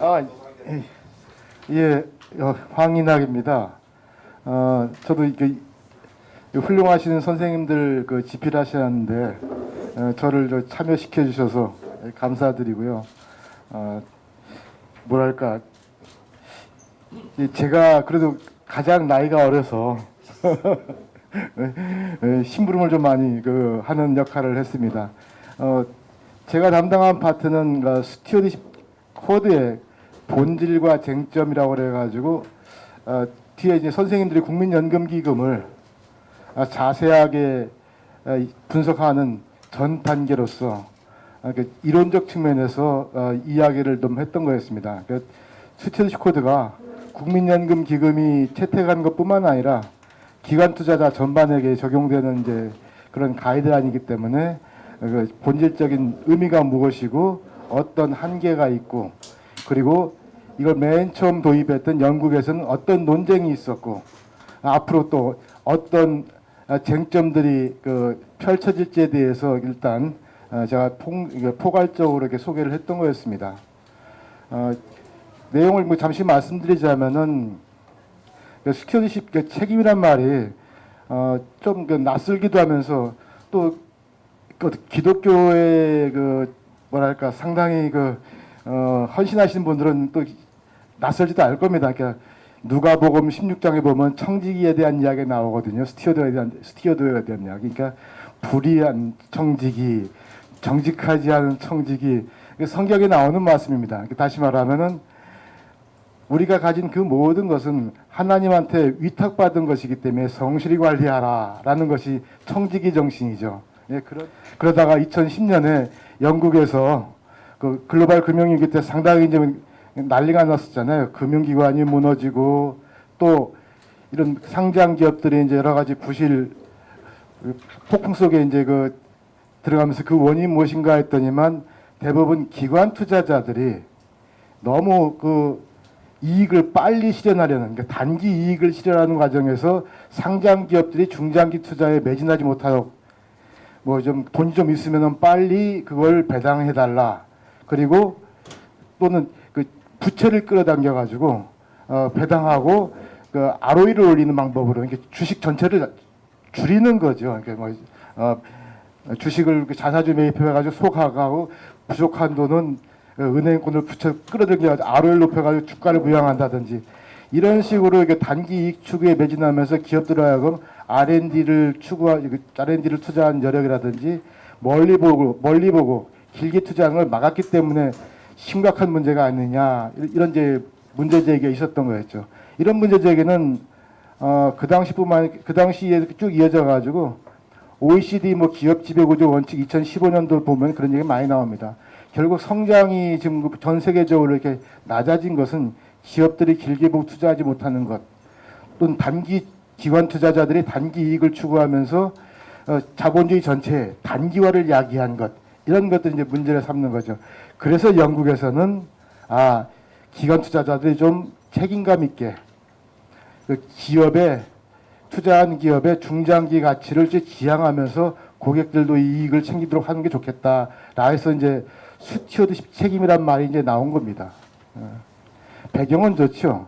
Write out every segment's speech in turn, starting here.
아, 예, 황인학입니다. 저도 훌륭하신 선생님들 집필하셨는데 저를 참여시켜 주셔서 감사드리고요. 뭐랄까, 제가 그래도 가장 나이가 어려서 심부름을 좀 많이 하는 역할을 했습니다. 제가 담당한 파트는 스튜어디십 코드의 본질과 쟁점이라고 그래가지고 뒤에 이제 선생님들이 국민연금기금을 자세하게 분석하는 전 단계로서 이론적 측면에서 이야기를 좀 했던 거였습니다. 스튜어디십 코드가 국민연금기금이 채택한 것뿐만 아니라 기관 투자자 전반에게 적용되는 이제 그런 가이드라인이기 때문에 본질적인 의미가 무엇이고 어떤 한계가 있고 그리고 이걸 맨 처음 도입했던 영국에서는 어떤 논쟁이 있었고 앞으로 또 어떤 쟁점들이 펼쳐질지에 대해서 일단 제가 포괄적으로 이렇게 소개를 했던 거였습니다. 내용을 잠시 말씀드리자면은 스튜어디십 책임이란 말이 좀 낯설기도 하면서 또 기독교의 뭐랄까 상당히 헌신하시는 분들은 또 낯설지도 않을 겁니다. 그러니까 누가복음 16장에 보면 청지기에 대한 이야기가 나오거든요. 스튜어드에 대한 이야기. 그러니까 불의한 청지기, 정직하지 않은 청지기. 성경에 나오는 말씀입니다. 다시 말하면은 우리가 가진 그 모든 것은 하나님한테 위탁받은 것이기 때문에 성실히 관리하라라는 것이 청지기 정신이죠. 예, 그러다가 2010년에 영국에서 글로벌 금융위기 때 상당히 이제 난리가 났었잖아요. 금융기관이 무너지고 또 이런 상장 기업들이 이제 여러 가지 부실 폭풍 속에 이제 들어가면서 그 원인이 무엇인가 했더니만 대부분 기관 투자자들이 너무 이익을 빨리 실현하려는, 그러니까 단기 이익을 실현하는 과정에서 상장 기업들이 중장기 투자에 매진하지 못하도록 뭐 좀 돈이 좀 있으면은 빨리 그걸 배당해달라. 그리고 또는 부채를 끌어당겨 가지고 배당하고 ROE를 올리는 방법으로 이렇게 주식 전체를 줄이는 거죠. 그러니까 주식을 자사주 매입해가지고 소각하고 부족한 돈은 은행권을 부채 끌어당겨 가지고 ROE를 높여가지고 주가를 부양한다든지 이런 식으로 이렇게 단기 이익 추구에 매진하면서 기업들을 하여금 R&D를 투자한 여력이라든지 멀리 보고 길게 투자하는 걸 막았기 때문에 심각한 문제가 아니냐 이런 이제 문제 제기가 있었던 거였죠. 이런 문제 제기는 그 당시에 쭉 이어져 가지고 OECD 기업 지배 구조 원칙 2015년도 보면 그런 얘기 많이 나옵니다. 결국 성장이 지금 전 세계적으로 이렇게 낮아진 것은 기업들이 길게 보고 투자하지 못하는 것, 또는 단기 기관 투자자들이 단기 이익을 추구하면서 자본주의 전체의 단기화를 야기한 것, 이런 것들이 이제 문제를 삼는 거죠. 그래서 영국에서는 기관 투자자들이 좀 책임감 있게 투자한 기업의 중장기 가치를 지향하면서 고객들도 이익을 챙기도록 하는 게 좋겠다라 해서 이제 스튜어드십 책임이란 말이 이제 나온 겁니다. 배경은 좋죠.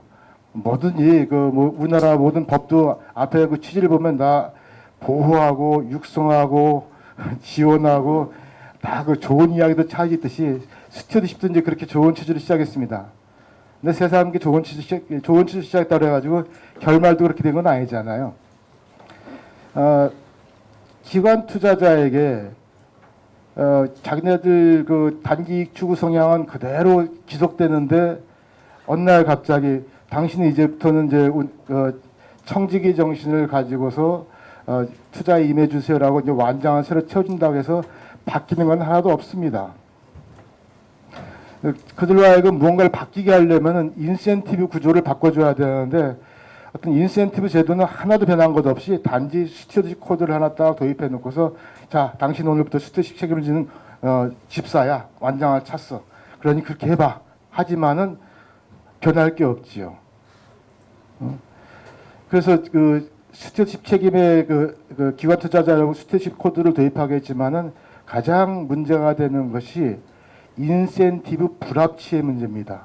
뭐든지 우리나라 모든 법도 앞에 취지를 보면 다 보호하고 육성하고 지원하고 다 좋은 이야기도 찾있듯이 스튜어디십도 이제 그렇게 좋은 취지로 시작했습니다. 근데 세상 좋은 취지로 시작했다 그래가지고 결말도 그렇게 된 건 아니잖아요. 기관 투자자에게 자기네들 단기 이익 추구 성향은 그대로 지속되는데 어느 날 갑자기 당신이 이제부터는 이제 청지기 정신을 가지고서 투자에 임해주세요라고 이제 완장을 새로 채워준다고 해서 바뀌는 건 하나도 없습니다. 그들로 하여금 무언가를 바뀌게 하려면 인센티브 구조를 바꿔줘야 되는데 어떤 인센티브 제도는 하나도 변한 것 없이 단지 스튜어디십 코드를 하나 딱 도입해 놓고서 자, 당신 오늘부터 스튜어디십 책임을 지는 집사야. 완장을 찼어. 그러니 그렇게 해봐. 하지만은 변할 게 없지요. 그래서 스튜어디십 책임의 기관 투자자라고 스튜어디십 코드를 도입하겠지만은 가장 문제가 되는 것이 인센티브 불합치의 문제입니다.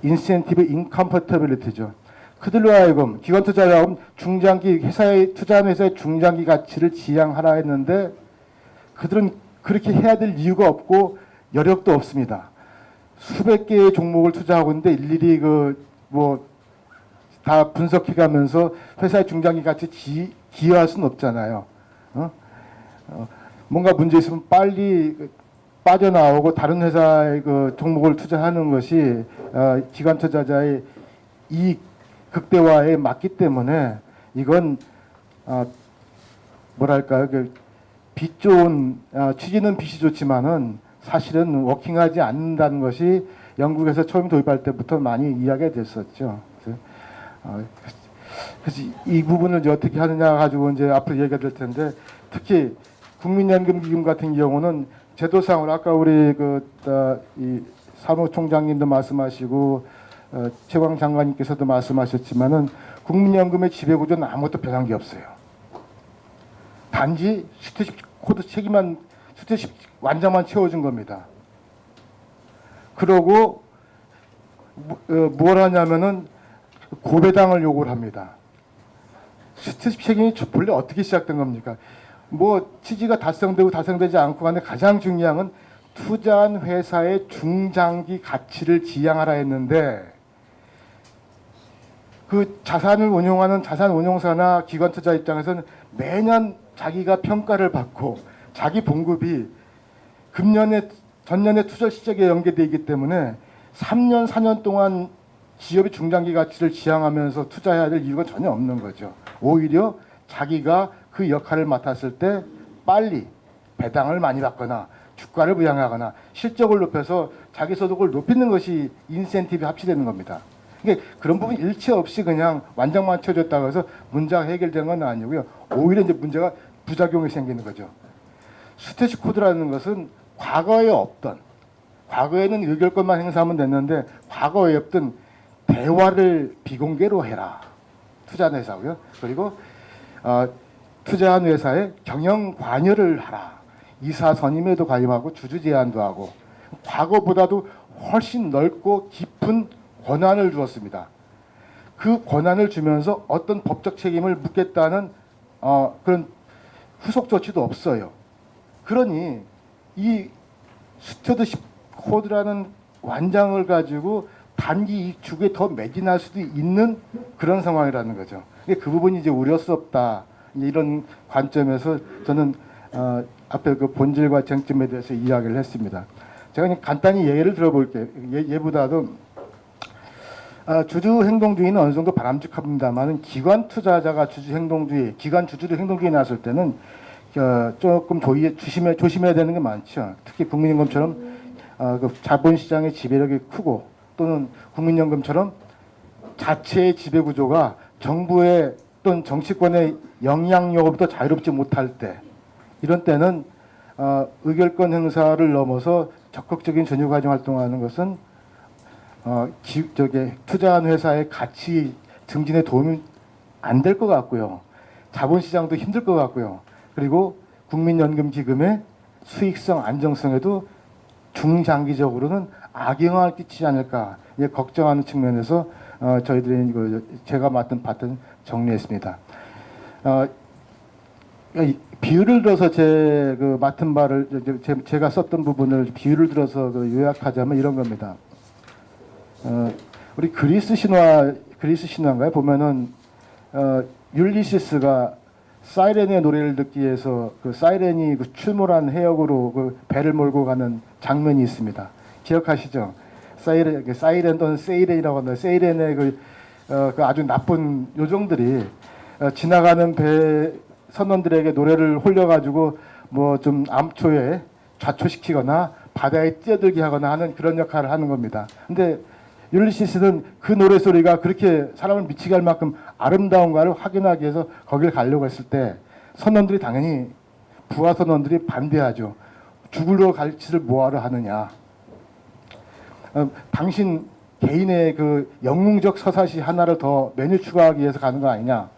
인센티브 인컴퍼터빌리티죠. 그들로 하여금 기관 투자로 하여금 중장기 회사의 투자한 회사의 중장기 가치를 지향하라 했는데 그들은 그렇게 해야 될 이유가 없고 여력도 없습니다. 수백 개의 종목을 투자하고 있는데 일일이 다 분석해가면서 회사의 중장기 가치 기여할 수는 없잖아요. 뭔가 문제 있으면 빨리 빠져나오고 다른 회사의 종목을 투자하는 것이 기관 투자자의 이익 극대화에 맞기 때문에 이건 뭐랄까요, 빛 좋은 취지는 빛이 좋지만은 사실은 워킹하지 않는다는 것이 영국에서 처음 도입할 때부터 많이 이야기가 됐었죠. 그래서 이 부분을 이제 어떻게 하느냐 가지고 이제 앞으로 얘기가 될 텐데, 특히 국민연금기금 같은 경우는 제도상으로 아까 우리 이 사무총장님도 말씀하시고 최광 장관님께서도 말씀하셨지만은 국민연금의 지배구조는 아무것도 변한 게 없어요. 단지 스태시 코드 책임만 스태시 완장만 채워준 겁니다. 그러고 뭘 하냐면은 고배당을 요구를 합니다. 스태시 책임이 본래 어떻게 시작된 겁니까? 취지가 달성되고 달성되지 않고 간에 가장 중요한 건 투자한 회사의 중장기 가치를 지향하라 했는데, 그 자산을 운용하는 자산 운용사나 기관 투자 입장에서는 매년 자기가 평가를 받고 자기 봉급이 전년의 투자 시작에 연계되어 있기 때문에 3년, 4년 동안 기업의 중장기 가치를 지향하면서 투자해야 될 이유가 전혀 없는 거죠. 오히려 자기가 그 역할을 맡았을 때 빨리 배당을 많이 받거나 주가를 부양하거나 실적을 높여서 자기 소득을 높이는 것이 인센티브 합치되는 겁니다. 그러니까 그런 부분 일체 없이 그냥 완장만 쳐줬다고 해서 문제가 해결되는 건 아니고요. 오히려 이제 문제가 부작용이 생기는 거죠. 스태시 코드라는 것은 과거에는 의결권만 행사하면 됐는데 과거에 없던 대화를 비공개로 해라. 투자한 회사고요. 그리고 투자한 회사에 경영 관여를 하라. 이사 선임에도 가입하고 주주 제안도 하고 과거보다도 훨씬 넓고 깊은 권한을 주었습니다. 그 권한을 주면서 어떤 법적 책임을 묻겠다는 그런 후속 조치도 없어요. 그러니 이 스튜어드십 코드라는 완장을 가지고 단기 이익 추구에 더 매진할 수도 있는 그런 상황이라는 거죠. 그 부분이 이제 우려스럽다. 이런 관점에서 저는 앞에 그 본질과 쟁점에 대해서 이야기를 했습니다. 제가 그냥 간단히 예를 들어볼게요. 얘보다도 주주 행동주의는 어느 정도 바람직합니다만 기관 투자자가 기관 주주들 행동주의 나설 때는 조금 조심해야 되는 게 많죠. 특히 국민연금처럼 그 자본시장의 지배력이 크고 또는 국민연금처럼 자체의 지배구조가 정부의 또는 정치권의 영향력으로부터 자유롭지 못할 때, 이런 때는 의결권 행사를 넘어서 적극적인 전유과정 활동하는 것은 투자한 회사의 가치 증진에 도움이 안 될 것 같고요. 자본시장도 힘들 것 같고요. 그리고 국민연금기금의 수익성 안정성에도 중장기적으로는 악영향을 끼치지 않을까 걱정하는 측면에서 저희들이 제가 맡은 파트는 정리했습니다. 비유를 들어서 맡은 바를 제가 썼던 부분을 비유를 들어서 요약하자면 이런 겁니다. 우리 그리스 신화인가요? 보면은 율리시스가 사이렌의 노래를 듣기 위해서 그 사이렌이 출몰한 해역으로 배를 몰고 가는 장면이 있습니다. 기억하시죠? 사이렌 또는 세이렌이라고 합니다. 세이렌의 그 아주 나쁜 요정들이 지나가는 배 선원들에게 노래를 홀려가지고 좀 암초에 좌초시키거나 바다에 뛰어들게 하거나 하는 그런 역할을 하는 겁니다. 근데 율리시스는 그 노래 소리가 그렇게 사람을 미치게 할 만큼 아름다운가를 확인하기 위해서 거길 가려고 했을 때 선원들이 당연히 부하 선원들이 반대하죠. 죽으러 갈 짓을 뭐하러 하느냐. 당신 개인의 그 영웅적 서사시 하나를 더 메뉴 추가하기 위해서 가는 거 아니냐.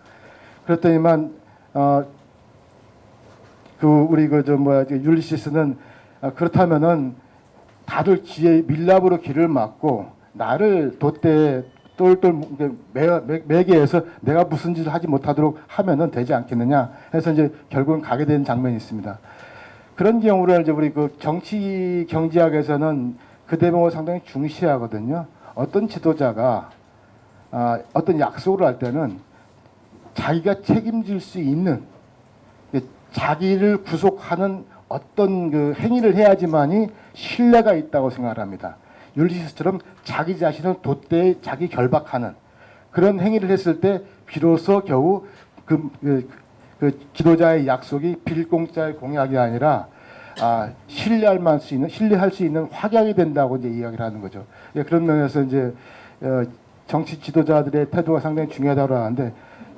그랬더니만 율리시스는 그렇다면은 다들 밀랍으로 길을 막고 나를 돛대에 똘똘 매개해서 내가 무슨 짓을 하지 못하도록 하면은 되지 않겠느냐 해서 이제 결국은 가게 된 장면이 있습니다. 그런 경우를 이제 우리 그 정치 경제학에서는 그 대목을 상당히 중시하거든요. 어떤 지도자가 어떤 약속을 할 때는 자기가 책임질 수 있는 자기를 구속하는 어떤 그 행위를 해야지만이 신뢰가 있다고 생각을 합니다. 율리시스처럼 자기 자신을 돛대에 자기 결박하는 그런 행위를 했을 때 비로소 겨우 그 지도자의 약속이 빌공짜의 공약이 아니라 신뢰할 수 있는 확약이 된다고 이제 이야기를 하는 거죠. 예, 그런 면에서 이제 정치 지도자들의 태도가 상당히 중요하다고 하는데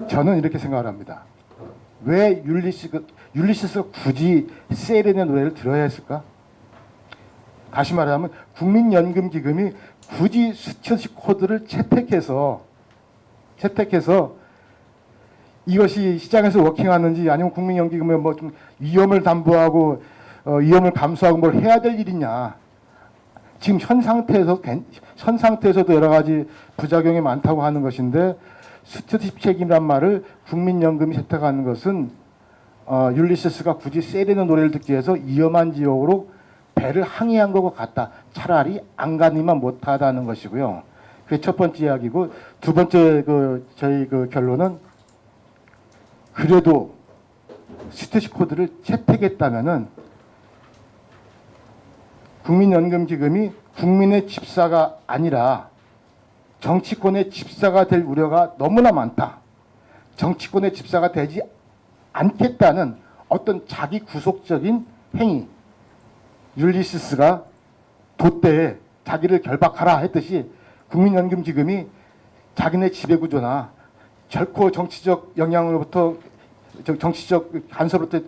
저는 이렇게 생각을 합니다. 왜 율리시스가 굳이 세이렌의 노래를 들어야 했을까? 다시 말하면 국민연금기금이 굳이 스튜어디십 코드를 채택해서 이것이 시장에서 워킹하는지 아니면 국민연금기금에 뭐 좀 위험을 담보하고 위험을 감수하고 뭘 해야 될 일이냐. 지금 현 상태에서도 여러 가지 부작용이 많다고 하는 것인데 스튜어디십 책임이란 말을 국민연금이 채택하는 것은 율리시스가 굳이 세이렌의 노래를 듣기 위해서 위험한 지역으로 배를 항해한 것 같다. 차라리 안 가니만 못하다는 것이고요. 그게 첫 번째 이야기고 두 번째 저희 결론은 그래도 스튜어디십 코드를 채택했다면은 국민연금기금이 국민의 집사가 아니라 정치권의 집사가 될 우려가 너무나 많다. 정치권의 집사가 되지 않겠다는 어떤 자기 구속적인 행위. 율리시스가 돛대에 자기를 결박하라 했듯이 국민연금기금이 자기네 지배구조나 결코 정치적 영향으로부터 정치적 간섭으로부터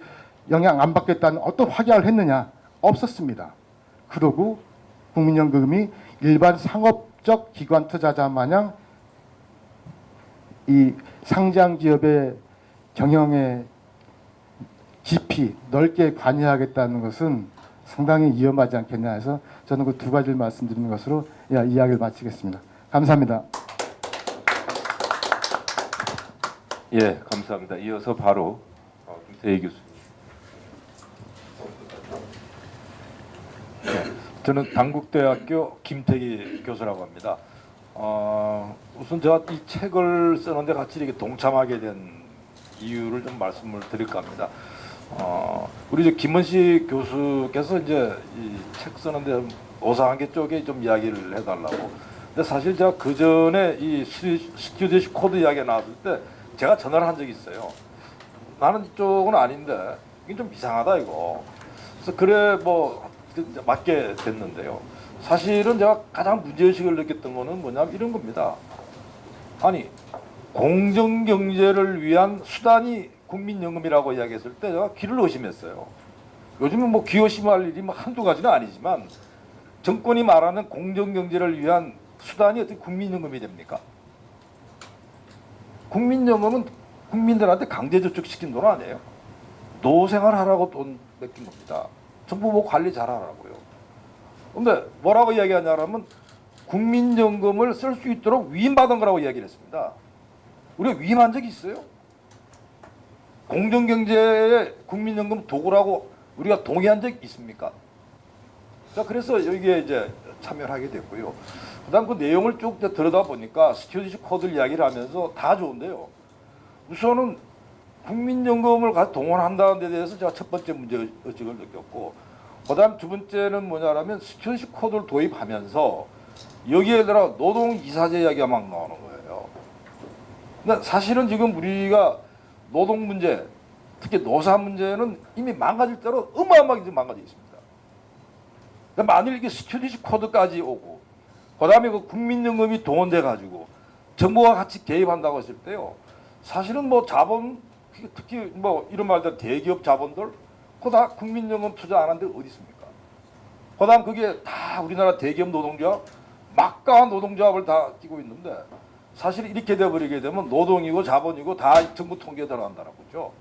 영향 안 받겠다는 어떤 확약을 했느냐? 없었습니다. 그러고 국민연금이 일반 상업적 기관 투자자 마냥 이 상장 기업의 경영에 깊이 넓게 관여하겠다는 것은 상당히 위험하지 않겠냐 해서 저는 그 두 가지를 말씀드리는 것으로 이야기를 마치겠습니다. 감사합니다. 예, 감사합니다. 이어서 바로 김태희 교수. 저는 당국대학교 김태희 교수라고 합니다. 우선 제가 이 책을 쓰는데 같이 이렇게 동참하게 된 이유를 좀 말씀을 드릴까 합니다. 우리 이제 김원식 교수께서 이제 이 책 쓰는데 오사한계 쪽에 좀 이야기를 해달라고. 근데 사실 제가 그 전에 이 스튜어디십 코드 이야기가 나왔을 때 제가 전화를 한 적이 있어요. 나는 쪽은 아닌데 이게 좀 이상하다 이거. 그래서 그래 뭐 맞게 됐는데요. 사실은 제가 가장 문제의식을 느꼈던 거는 뭐냐면 이런 겁니다. 아니 공정경제를 위한 수단이 국민연금이라고 이야기했을 때 제가 귀를 의심했어요. 요즘은 뭐 귀 의심할 일이 뭐 한두 가지는 아니지만 정권이 말하는 공정경제를 위한 수단이 어떻게 국민연금이 됩니까? 국민연금은 국민들한테 강제저축시킨 돈 아니에요. 노생활 하라고 돈 맡긴 겁니다. 정부 뭐 관리 잘하라고요. 근데 뭐라고 이야기하냐면 국민연금을 쓸 수 있도록 위임받은 거라고 이야기를 했습니다. 우리가 위임한 적이 있어요? 공정경제의 국민연금 도구라고 우리가 동의한 적이 있습니까? 자, 그래서 여기에 이제 참여를 하게 됐고요. 그다음 그 내용을 쭉 들여다 보니까 스튜어디십 코드 이야기를 하면서 다 좋은데요. 우선은 국민연금을 동원한다는 데 대해서 제가 첫 번째 문제의식을 느꼈고, 그다음 두 번째는 뭐냐면 스튜어디십 코드를 도입하면서 여기에 들어 노동이사제 이야기가 막 나오는 거예요. 근데 사실은 지금 우리가 노동 문제, 특히 노사 문제는 이미 망가질 대로 어마어마하게 망가져 있습니다. 만일 이게 스튜어디십 코드까지 오고, 그다음에 그 국민연금이 동원돼 가지고 정부가 같이 개입한다고 했을 때요, 사실은 뭐 자본, 특히 뭐 이런 말들 대기업 자본들 그거 다 국민연금 투자 안 하는 데 어디 있습니까? 그다음 그게 다 우리나라 대기업 노동조합, 막강한 노동조합을 다 끼고 있는데, 사실 이렇게 돼버리게 되면 노동이고 자본이고 다 정부 통계에 들어간다는 거죠.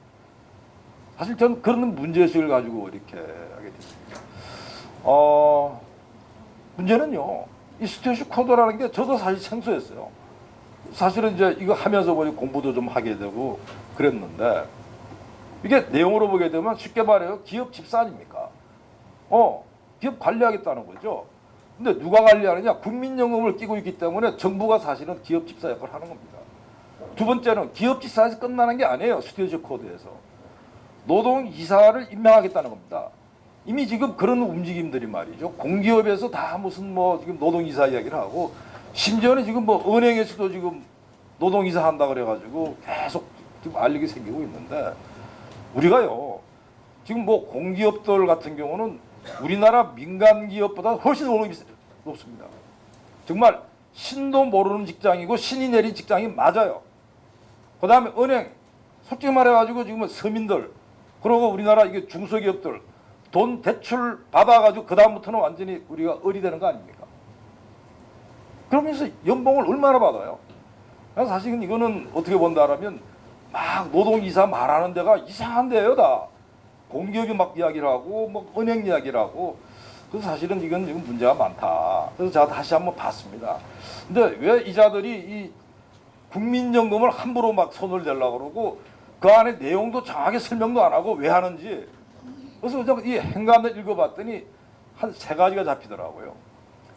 사실 저는 그런 문제의식을 가지고 이렇게 하게 됐습니다. 문제는요, 이 스튜어디십 코드라는 게 저도 사실 생소했어요. 사실은 이제 이거 하면서 보니 공부도 좀 하게 되고 그랬는데 이게 내용으로 보게 되면 쉽게 말해요. 기업 집사 아닙니까? 기업 관리하겠다는 거죠. 근데 누가 관리하느냐? 국민연금을 끼고 있기 때문에 정부가 사실은 기업 집사 역할을 하는 겁니다. 두 번째는 기업 집사에서 끝나는 게 아니에요. 스튜어디십 코드에서. 노동이사를 임명하겠다는 겁니다. 이미 지금 그런 움직임들이 말이죠. 공기업에서 다 무슨 뭐 지금 노동이사 이야기를 하고 심지어는 지금 뭐 은행에서도 지금 노동이사 한다 그래가지고 계속 지금 알리게 생기고 있는데 우리가요 지금 뭐 공기업들 같은 경우는 우리나라 민간 기업보다 훨씬 월급이 높습니다. 정말 신도 모르는 직장이고 신이 내린 직장이 맞아요. 그 다음에 은행 솔직히 말해가지고 지금 서민들 그리고 우리나라 이게 중소기업들 돈 대출 받아가지고 그 다음부터는 완전히 우리가 을이 되는 거 아닙니까? 그러면서 연봉을 얼마나 받아요? 사실은 이거는 어떻게 본다라면 막 노동이사 말하는 데가 이상한 데예요 다. 공기업이 막 이야기를 하고 뭐 은행 이야기를 하고 그래서 사실은 이건 지금 문제가 많다. 그래서 제가 다시 한번 봤습니다. 근데 왜 이자들이 이 국민연금을 함부로 막 손을 대려고 그러고 그 안에 내용도 정확하게 설명도 안 하고 왜 하는지 그래서 이 행간을 읽어봤더니 한 세 가지가 잡히더라고요.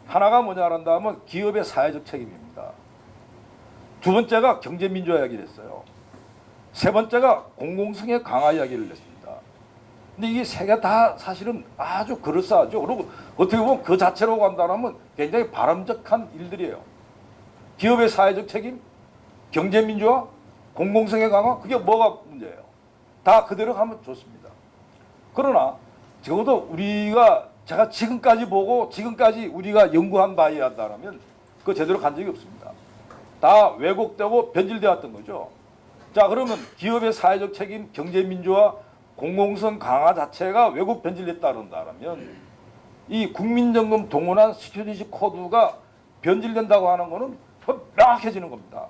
하나가 뭐냐 한다면 기업의 사회적 책임입니다. 두 번째가 경제민주화 이야기를 했어요. 세 번째가 공공성의 강화 이야기를 했습니다. 근데 이게 세 개 다 사실은 아주 그럴싸하죠. 그리고 어떻게 보면 그 자체로 간다면 굉장히 바람직한 일들이에요. 기업의 사회적 책임, 경제민주화, 공공성의 강화 그게 뭐가 문제예요. 다 그대로 하면 좋습니다. 그러나 적어도 제가 지금까지 보고 지금까지 우리가 연구한 바에 한다면 그거 제대로 간 적이 없습니다. 다 왜곡되고 변질되었던 거죠. 자 그러면 기업의 사회적 책임, 경제민주화, 공공성 강화 자체가 왜곡 변질됐다 그런다면 이 국민연금 동원한 스튜어디십 코드가 변질된다고 하는 거는 명확해지는 겁니다.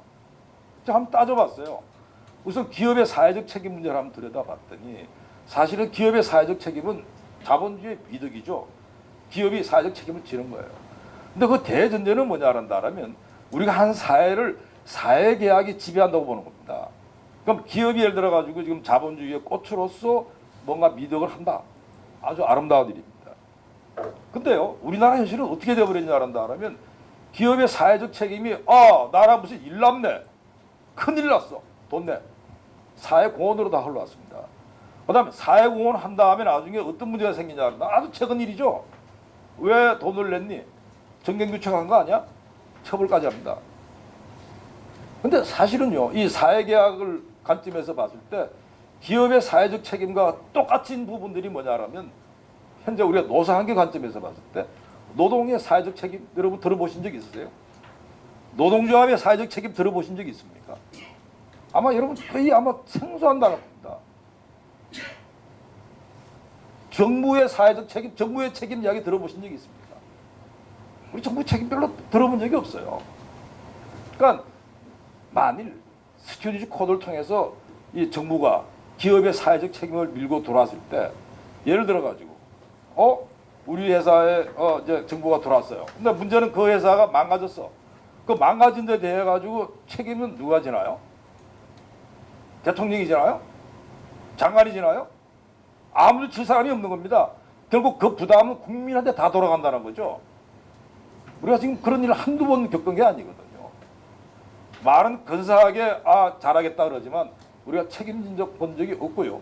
자 한번 따져봤어요. 우선 기업의 사회적 책임 문제를 한번 들여다봤더니 사실은 기업의 사회적 책임은 자본주의 미덕이죠. 기업이 사회적 책임을 지는 거예요. 근데 그 대전제는 뭐냐 한다면 우리가 한 사회를 사회계약이 지배한다고 보는 겁니다. 그럼 기업이 예를 들어 가지고 지금 자본주의의 꽃으로서 뭔가 미덕을 한다. 아주 아름다운 일입니다. 근데요, 우리나라 현실은 어떻게 되어버렸냐 한다면 기업의 사회적 책임이 나라 무슨 일 났네. 큰일 났어. 돈 내. 사회공헌으로 다 흘러왔습니다. 그 다음에 사회공헌 한 다음에 나중에 어떤 문제가 생기냐 하면 아주 최근 일이죠. 왜 돈을 냈니? 정경규칙한 거 아니야? 처벌까지 합니다. 근데 사실은요, 이 사회계약을 관점에서 봤을 때 기업의 사회적 책임과 똑같은 부분들이 뭐냐라면 현재 우리가 노사관계 관점에서 봤을 때 노동의 사회적 책임 여러분 들어보신 적 있으세요? 노동조합의 사회적 책임 들어보신 적 있습니까? 아마 여러분 거의 생소한 단어입니다. 정부의 사회적 책임, 정부의 책임 이야기 들어보신 적이 있습니까? 우리 정부 책임 별로 들어본 적이 없어요. 그러니까 만일 스튜어디십 코드를 통해서 이 정부가 기업의 사회적 책임을 밀고 돌아왔을 때 예를 들어 가지고 우리 회사에 이제 정부가 돌아왔어요. 근데 문제는 그 회사가 망가졌어. 그 망가진 데 대해 가지고 책임은 누가 지나요? 대통령이 지나요? 장관이 지나요? 아무도 질 사람이 없는 겁니다. 결국 그 부담은 국민한테 다 돌아간다는 거죠. 우리가 지금 그런 일을 한두 번 겪은 게 아니거든요. 말은 근사하게 잘하겠다 그러지만 우리가 책임진 적 본 적이 없고요.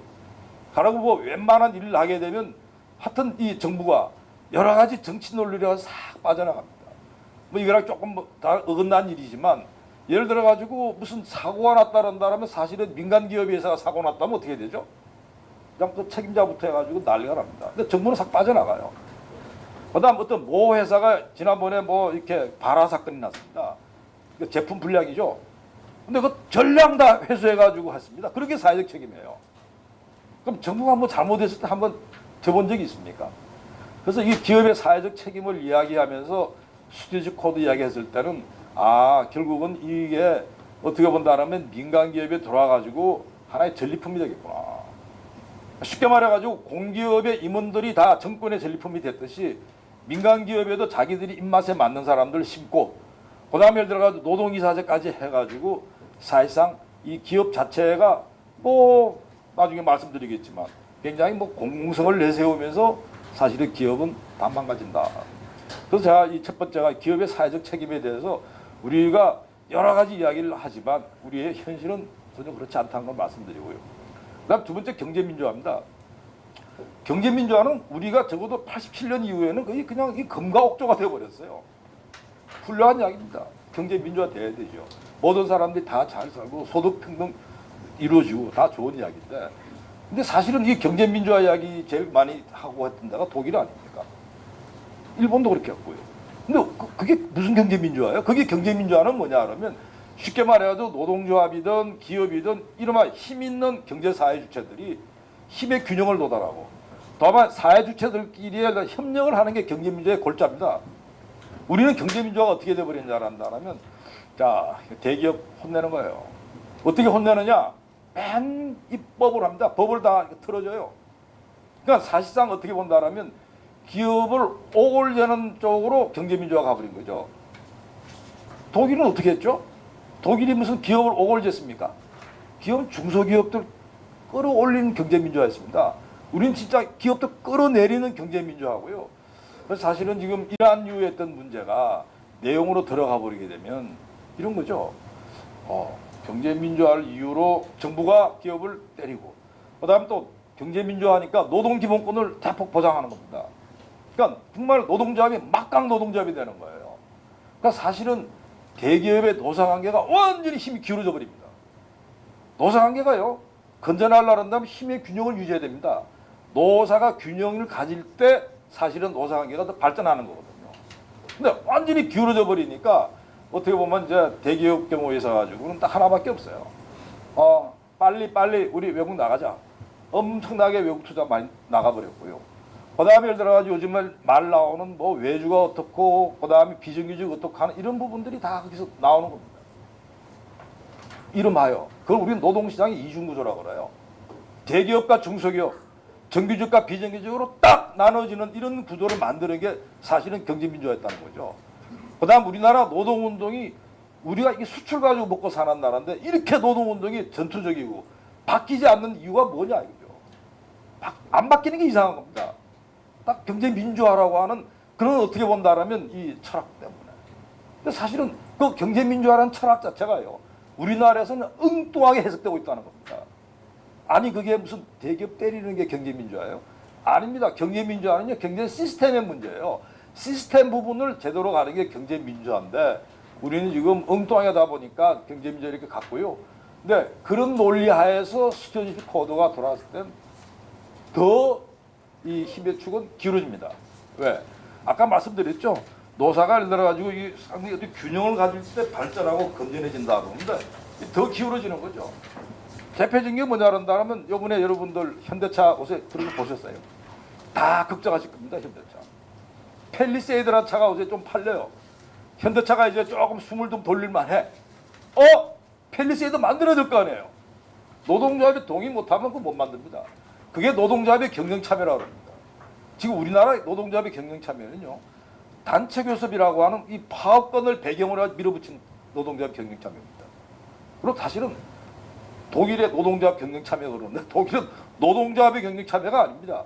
가라고 뭐 웬만한 일을 하게 되면 하여튼 이 정부가 여러 가지 정치 논리가 싹 빠져나갑니다. 뭐 이거랑 조금 다 어긋난 일이지만 예를 들어 가지고 무슨 사고가 났다는다면 사실은 민간 기업의 회사가 사고 났다면 어떻게 되죠? 그냥 그 책임자부터 해가지고 난리가 납니다. 근데 정부는 싹 빠져나가요. 그다음 어떤 모 회사가 지난번에 뭐 이렇게 발화 사건이 났습니다. 제품 불량이죠. 근데 그 전량 다 회수해가지고 했습니다. 그렇게 사회적 책임이에요. 그럼 정부가 뭐 잘못했을 때 한번 져본 적이 있습니까? 그래서 이 기업의 사회적 책임을 이야기하면서 스튜어디십 코드 이야기했을 때는 결국은 이게 어떻게 본다면 민간 기업에 돌아가지고 하나의 전리품이 되겠구나. 쉽게 말해가지고 공기업의 임원들이 다 정권의 전리품이 됐듯이 민간 기업에도 자기들이 입맛에 맞는 사람들 심고 그다음에 예를 들어가지고 노동이사제까지 해가지고 사실상 이 기업 자체가 뭐 나중에 말씀드리겠지만 굉장히 뭐 공공성을 내세우면서 사실은 기업은 다 망가진다. 그래서 제가 이 첫 번째가 기업의 사회적 책임에 대해서 우리가 여러 가지 이야기를 하지만 우리의 현실은 전혀 그렇지 않다는 걸 말씀드리고요. 그다음 두 번째 경제민주화입니다. 경제민주화는 우리가 적어도 87년 이후에는 거의 그냥 이 금가옥조가 되어버렸어요. 훌륭한 이야기입니다. 경제민주화 돼야 되죠. 모든 사람들이 다 잘 살고 소득평등 이루어지고 다 좋은 이야기인데 근데 사실은 이 경제민주화 이야기 제일 많이 하고 했던 데가 독일 아닙니까? 일본도 그렇게 했고요. 근데 그게 무슨 경제민주화예요? 그게 경제민주화는 뭐냐 그러면 쉽게 말해가지고 노동조합이든 기업이든 이른바 힘 있는 경제사회 주체들이 힘의 균형을 도달하고 다만 사회 주체들끼리의 협력을 하는 게 경제민주화의 골자입니다. 우리는 경제민주화가 어떻게 돼버린 줄 안다면 자 대기업 혼내는 거예요. 어떻게 혼내느냐? 맨 입법을 합니다. 법을 다 틀어줘요. 그러니까 사실상 어떻게 본다면 기업을 오골려는 쪽으로 경제민주화가 가버린 거죠. 독일은 어떻게 했죠? 독일이 무슨 기업을 오골졌습니까? 기업은 중소기업들 끌어올리는 경제민주화였습니다. 우리는 진짜 기업도 끌어내리는 경제민주화고요. 그래서 사실은 지금 이러한 이후에 했던 문제가 내용으로 들어가 버리게 되면 이런 거죠. 경제민주화를 이유로 정부가 기업을 때리고 그다음 또 경제민주화하니까 노동기본권을 대폭 보장하는 겁니다. 그러니까 정말 노동조합이 막강 노동조합이 되는 거예요. 그러니까 사실은 대기업의 노사관계가 완전히 힘이 기울어져 버립니다. 노사관계가요. 건전하려고 한다면 힘의 균형을 유지해야 됩니다. 노사가 균형을 가질 때 사실은 노사관계가 더 발전하는 거거든요. 근데 완전히 기울어져 버리니까 어떻게 보면 이제 대기업 경우에서 가지고는 딱 하나밖에 없어요. 빨리 우리 외국 나가자. 엄청나게 외국 투자 많이 나가버렸고요. 그 다음에 예를 들어가지고 요즘에 말 나오는 뭐 외주가 어떻고 그 다음에 비정규직 어떻고 하는 이런 부분들이 다 거기서 나오는 겁니다. 이름하여 그걸 우리는 노동시장의 이중구조라고 그래요. 대기업과 중소기업, 정규직과 비정규직으로 딱 나눠지는 이런 구조를 만드는 게 사실은 경제민주화였다는 거죠. 그 다음 우리나라 노동운동이 우리가 이게 수출 가지고 먹고 사는 나라인데 이렇게 노동운동이 전투적이고 바뀌지 않는 이유가 뭐냐 이거죠. 안 바뀌는 게 이상한 겁니다. 딱 경제민주화라고 하는 그런 어떻게 본다라면 이 철학 때문에. 근데 사실은 그 경제민주화라는 철학 자체가요. 우리나라에서는 엉뚱하게 해석되고 있다는 겁니다. 아니 그게 무슨 대기업 때리는 게 경제민주화예요? 아닙니다. 경제민주화는요. 경제 시스템의 문제예요. 시스템 부분을 제대로 가는 게 경제민주화인데 우리는 지금 엉뚱하게 하다 보니까 경제민주화 이렇게 갔고요. 근데 그런 논리 하에서 스튜어디십 코드가 돌아왔을 땐 더 이 힘의 축은 기울어집니다. 왜? 아까 말씀드렸죠. 노사가 예를 들어가지고 이 상당히 어떤 균형을 가질 때 발전하고 건전해진다 그러는데 더 기울어지는 거죠. 대표적인 게 뭐냐 그런다면 요번에 여러분들 현대차 옷에 들어서 보셨어요. 다 걱정하실 겁니다. 현대차. 펠리세이드라는 차가 어제 좀 팔려요. 현대차가 이제 조금 숨을 좀 돌릴만 해. 펠리세이드 만들어야 될 거 아니에요. 노동조합이 동의 못하면 그거 못 만듭니다. 그게 노동조합의 경영참여라고 합니다. 지금 우리나라 노동조합의 경영참여는요. 단체교섭이라고 하는 이 파업권을 배경으로 밀어붙인 노동조합 경영참여입니다. 그리고 사실은 독일의 노동조합 경영참여가 그러는데 독일은 노동조합의 경영참여가 아닙니다.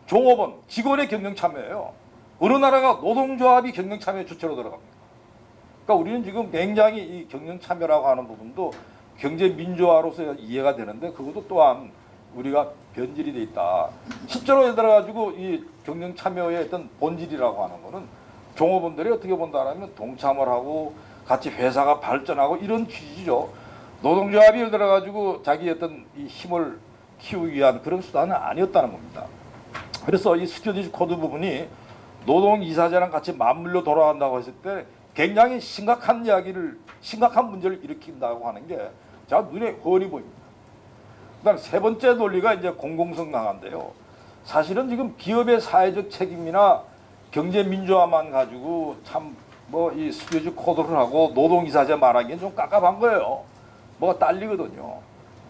종업원, 직원의 경영참여예요. 어느 나라가 노동조합이 경영참여 주체로 들어갑니까? 그러니까 우리는 지금 굉장히 이 경영참여라고 하는 부분도 경제민주화로서 이해가 되는데 그것도 또한 우리가 변질이 돼 있다. 실제로 예를 들어가지고 이 경영참여의 어떤 본질이라고 하는 거는 종업원들이 어떻게 본다라면 동참을 하고 같이 회사가 발전하고 이런 취지죠. 노동조합이 예를 들어가지고 자기 어떤 이 힘을 키우기 위한 그런 수단은 아니었다는 겁니다. 그래서 이 스튜어디십 코드 부분이 노동이사제랑 같이 맞물려 돌아간다고 했을 때 굉장히 심각한 문제를 일으킨다고 하는 게 제가 눈에 훤히 보입니다. 그다음 세 번째 논리가 이제 공공성 강화인데요. 사실은 지금 기업의 사회적 책임이나 경제 민주화만 가지고 참 뭐 이 스튜어디십 코드를 하고 노동이사제 말하기엔 좀 깝깝한 거예요. 뭐가 딸리거든요.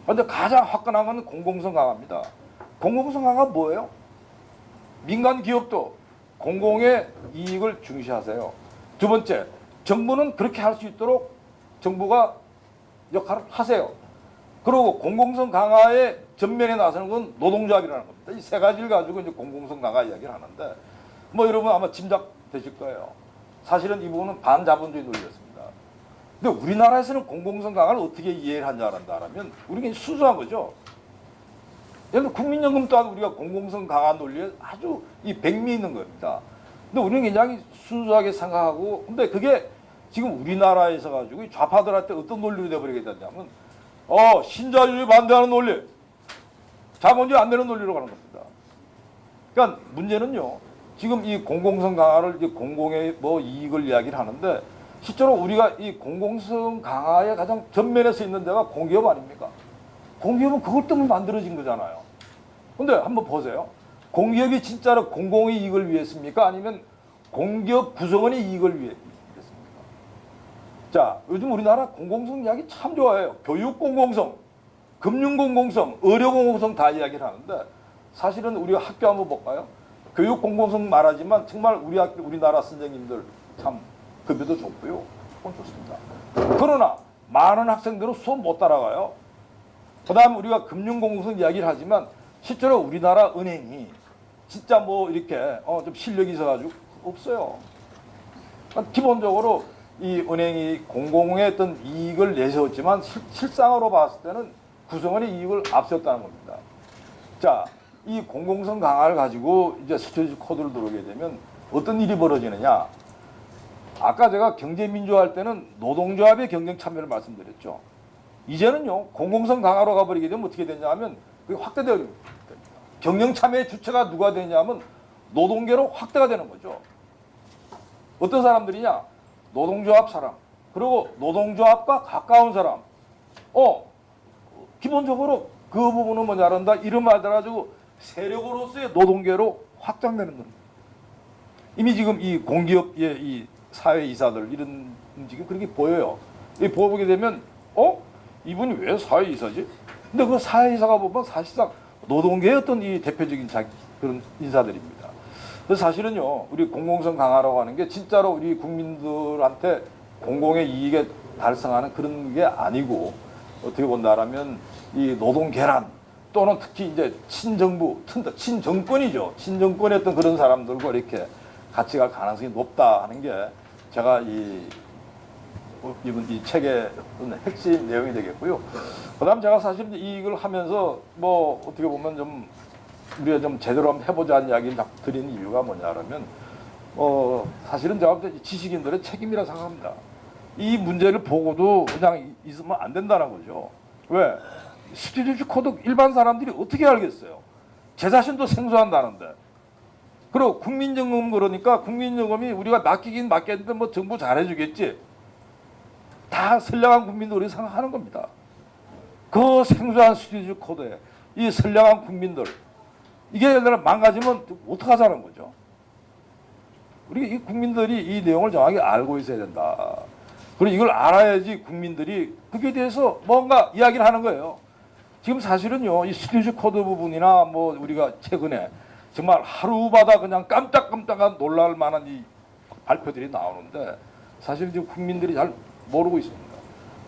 그런데 가장 화끈한 건 공공성 강화입니다. 공공성 강화 뭐예요? 민간 기업도 공공의 이익을 중시하세요. 두 번째, 정부는 그렇게 할 수 있도록 정부가 역할을 하세요. 그리고 공공성 강화에 전면에 나서는 건 노동조합이라는 겁니다. 이 세 가지를 가지고 이제 공공성 강화 이야기를 하는데, 뭐 여러분 아마 짐작되실 거예요. 사실은 이 부분은 반자본주의 논리였습니다. 근데 우리나라에서는 공공성 강화를 어떻게 이해를 한다면 우리가 순수한 거죠. 예를 들어 국민연금 또한 우리가 공공성 강화 논리에 아주 이 백미 있는 겁니다. 근데 우리는 굉장히 순수하게 생각하고, 근데 그게 지금 우리나라에서 가지고 좌파들한테 어떤 논리로 돼버리게 됐냐면, 신자유주의 반대하는 논리, 자본주의 안 되는 논리로 가는 겁니다. 그러니까 문제는요, 지금 이 공공성 강화를 이제 공공의 뭐 이익을 이야기를 하는데, 실제로 우리가 이 공공성 강화의 가장 전면에 서 있는 데가 공기업 아닙니까? 공기업은 그것 때문에 만들어진 거잖아요. 근데 한번 보세요. 공기업이 진짜로 공공의 이익을 위했습니까? 아니면 공기업 구성원의 이익을 위했습니까? 자, 요즘 우리나라 공공성 이야기 참 좋아해요. 교육 공공성, 금융 공공성, 의료 공공성 다 이야기를 하는데, 사실은 우리가 학교 한번 볼까요? 교육 공공성 말하지만 정말 우리나라 선생님들 참 급여도 좋고요. 그건 좋습니다. 그러나 많은 학생들은 수업 못 따라가요. 그 다음에 우리가 금융 공공성 이야기를 하지만 실제로 우리나라 은행이 진짜 뭐 이렇게 좀 실력이 있어가지고 없어요. 그러니까 기본적으로 이 은행이 공공의 어떤 이익을 내세웠지만 실상으로 봤을 때는 구성원의 이익을 앞세웠다는 겁니다. 자, 이 공공성 강화를 가지고 이제 스튜디오 코드를 들어오게 되면 어떤 일이 벌어지느냐? 아까 제가 경제민주화 할 때는 노동조합의 경쟁 참여를 말씀드렸죠. 이제는요, 공공성 강화로 가버리게 되면 어떻게 되냐면 그게 확대되어 됩니다. 경영 참여의 주체가 누가 되냐면 노동계로 확대가 되는 거죠. 어떤 사람들이냐? 노동조합 사람, 그리고 노동조합과 가까운 사람. 기본적으로 그 부분은 뭐냐 한다, 이런 말 들어가지고 세력으로서의 노동계로 확장되는 겁니다. 이미 지금 이 공기업의 이 사회이사들 이런 움직임 그렇게 보여요. 이 보게 되면 이분이 왜 사회이사지? 근데 그 사회이사가 보면 사실상 노동계의 어떤 이 대표적인 그런 인사들입니다. 그래서 사실은요, 우리 공공성 강화라고 하는 게 진짜로 우리 국민들한테 공공의 이익에 달성하는 그런 게 아니고, 어떻게 본다라면 이 노동 계란 또는 특히 이제 친정부, 친정권이죠. 친정권의 어떤 그런 사람들과 이렇게 같이 갈 가능성이 높다 하는 게 제가 이번 이 책의 핵심 내용이 되겠고요. 그다음 제가 사실 이걸 하면서 뭐 어떻게 보면 좀 우리가 좀 제대로 한번 해보자는 이야기를 자꾸 드리는 이유가 뭐냐면, 사실은 제가 볼 때 지식인들의 책임이라 생각합니다. 이 문제를 보고도 그냥 있으면 안 된다는 거죠. 왜? 스튜디오 코드 일반 사람들이 어떻게 알겠어요? 제 자신도 생소한다는데. 그리고 국민연금, 그러니까 국민연금이 우리가 맡기긴 맡겼는데 뭐 정부 잘해주겠지. 다 선량한 국민들이 생각하는 겁니다. 그 생소한 스튜디오 코드에 이 선량한 국민들, 이게 예를 들어 망가지면 어떡하자는 거죠. 우리 이 국민들이 이 내용을 정확히 알고 있어야 된다. 그리고 이걸 알아야지 국민들이 그게 대해서 뭔가 이야기를 하는 거예요. 지금 사실은요, 이 스튜디오 코드 부분이나 뭐 우리가 최근에 정말 하루마다 그냥 깜짝깜짝한 놀랄 만한 이 발표들이 나오는데, 사실 지금 국민들이 잘 모르고 있습니다.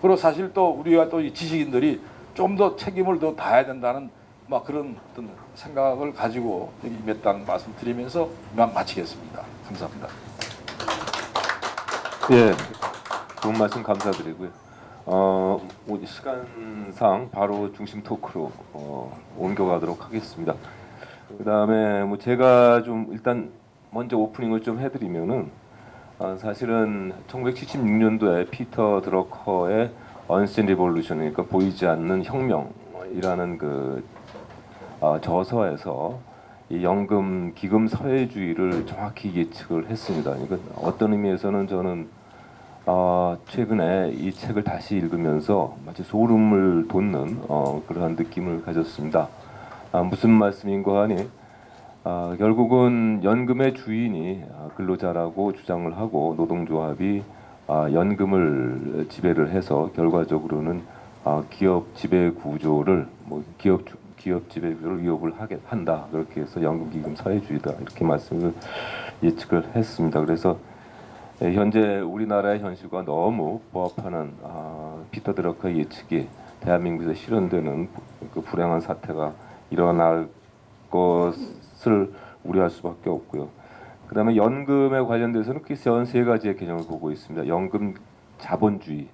그리고 사실 또 우리가 또 이 지식인들이 좀 더 책임을 더 다해야 된다는 막 그런 어떤 생각을 가지고 여기 임했다는 말씀 드리면서 이만 마치겠습니다. 감사합니다. 예, 좋은 말씀 감사드리고요. 시간상 바로 중심 토크로 옮겨가도록 하겠습니다. 그다음에 뭐 제가 좀 일단 먼저 오프닝을 좀 해드리면은, 사실은 1976년도에 피터 드러커의 Unseen Revolution, 그러니까 보이지 않는 혁명이라는 그 저서에서 이 연금 기금 사회주의를 정확히 예측을 했습니다. 그러니까 어떤 의미에서는 저는 최근에 이 책을 다시 읽으면서 마치 소름을 돋는 그러한 느낌을 가졌습니다. 무슨 말씀인가 하니, 결국은 연금의 주인이 근로자라고 주장을 하고 노동조합이 연금을 지배를 해서 결과적으로는 기업 지배 구조를, 뭐 기업 기업 지배를 위협을 한다. 그렇게 해서 연금기금 사회주의다 이렇게 말씀을 예측을 했습니다. 그래서 현재 우리나라의 현실과 너무 부합하는 피터 드러커의 예측이 대한민국에서 실현되는 그 불행한 사태가 일어날 것을 우려할 수밖에 없고요. 그다음에 연금에 관련돼서는 연 세 가지의 개념을 보고 있습니다. 연금 자본주의,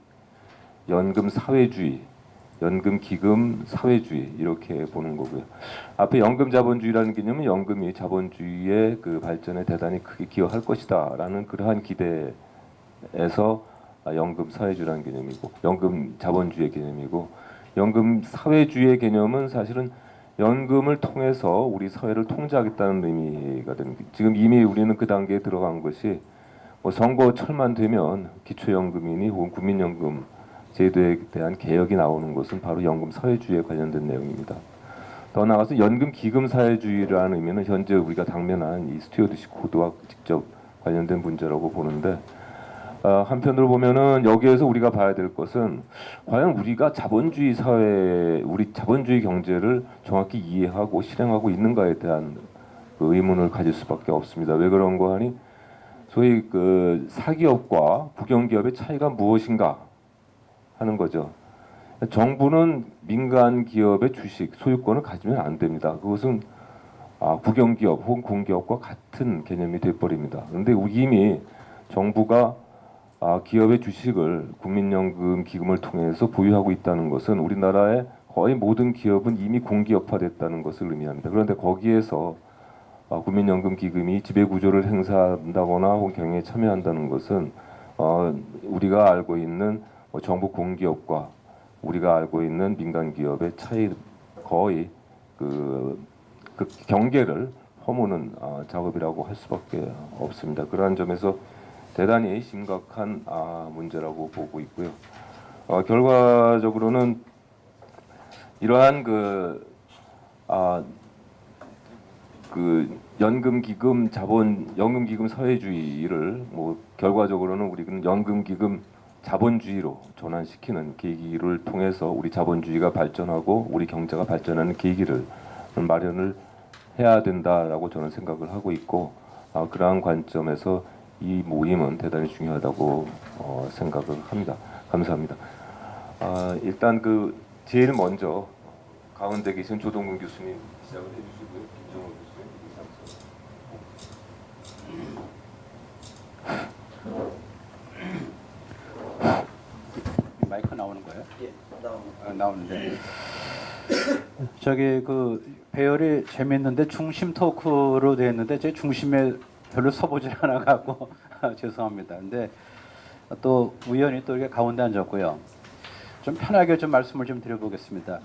연금 사회주의, 연금 기금 사회주의 이렇게 보는 거고요. 앞에 연금 자본주의라는 개념은 연금이 자본주의의 그 발전에 대단히 크게 기여할 것이다라는 그러한 기대에서 연금 사회주의라는 개념이고, 연금 자본주의의 개념이고, 연금 사회주의의 개념은 사실은 연금을 통해서 우리 사회를 통제하겠다는 의미가 됩니다. 지금 이미 우리는 그 단계에 들어간 것이 뭐 선거철만 되면 기초연금이니 혹은 국민연금 제도에 대한 개혁이 나오는 것은 바로 연금 사회주의에 관련된 내용입니다. 더 나아가서 연금 기금 사회주의라는 의미는 현재 우리가 당면한 이 스튜어드십 코드와 직접 관련된 문제라고 보는데, 한편으로 보면은 여기에서 우리가 봐야 될 것은 과연 우리가 자본주의 사회, 우리 자본주의 경제를 정확히 이해하고 실행하고 있는가에 대한 그 의문을 가질 수밖에 없습니다. 왜 그런가 하니 소위 그 사기업과 국영기업의 차이가 무엇인가 하는 거죠. 정부는 민간 기업의 주식 소유권을 가지면 안 됩니다. 그것은 국영기업 혹은 공기업과 같은 개념이 돼버립니다. 그런데 이미 정부가 기업의 주식을 국민연금 기금을 통해서 보유하고 있다는 것은 우리나라의 거의 모든 기업은 이미 공기업화됐다는 것을 의미합니다. 그런데 거기에서 국민연금 기금이 지배구조를 행사한다거나 혹은 경영에 참여한다는 것은 우리가 알고 있는 정부 공기업과 우리가 알고 있는 민간 기업의 차이, 거의 그 경계를 허무는 작업이라고 할 수밖에 없습니다. 그러한 점에서 대단히 심각한 문제라고 보고 있고요. 결과적으로는 이러한 그 연금기금 사회주의를 뭐 결과적으로는 우리는 연금기금 자본주의로 전환시키는 계기를 통해서 우리 자본주의가 발전하고 우리 경제가 발전하는 계기를 마련을 해야 된다라고 저는 생각을 하고 있고, 그러한 관점에서 이 모임은 대단히 중요하다고 생각을 합니다. 감사합니다. 일단 그 제일 먼저 가운데 계신 조동근 교수님 시작을 해주시고요. 김정은 교수님 마이크 나오는 거예요? 예, 나오는데. 저기 그 배열이 재밌는데 중심 토크로 돼 있는데 제 중심에 별로 서보질 않아 갖고 죄송합니다. 근데 또 우연히 또 이렇게 가운데 앉았고요. 좀 편하게 좀 말씀을 좀 드려보겠습니다.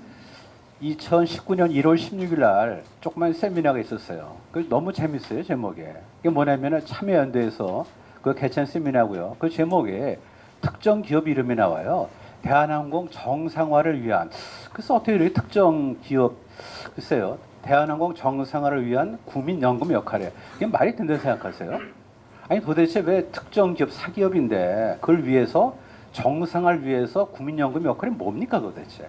2019년 1월 16일 날 조그만 세미나가 있었어요. 그 너무 재밌어요, 제목에. 이게 뭐냐면은 참여연대에서 그 개최한 세미나고요. 그 제목에 특정 기업 이름이 나와요. 대한항공 정상화를 위한. 그래서 어떻게 이렇게 특정 기업, 글쎄요. 대한항공 정상화를 위한 국민연금 역할에 이게 말이 된다고 생각하세요? 아니 도대체 왜 특정 기업 사기업인데 그걸 위해서 정상화를 위해서 국민연금 역할이 뭡니까 도대체?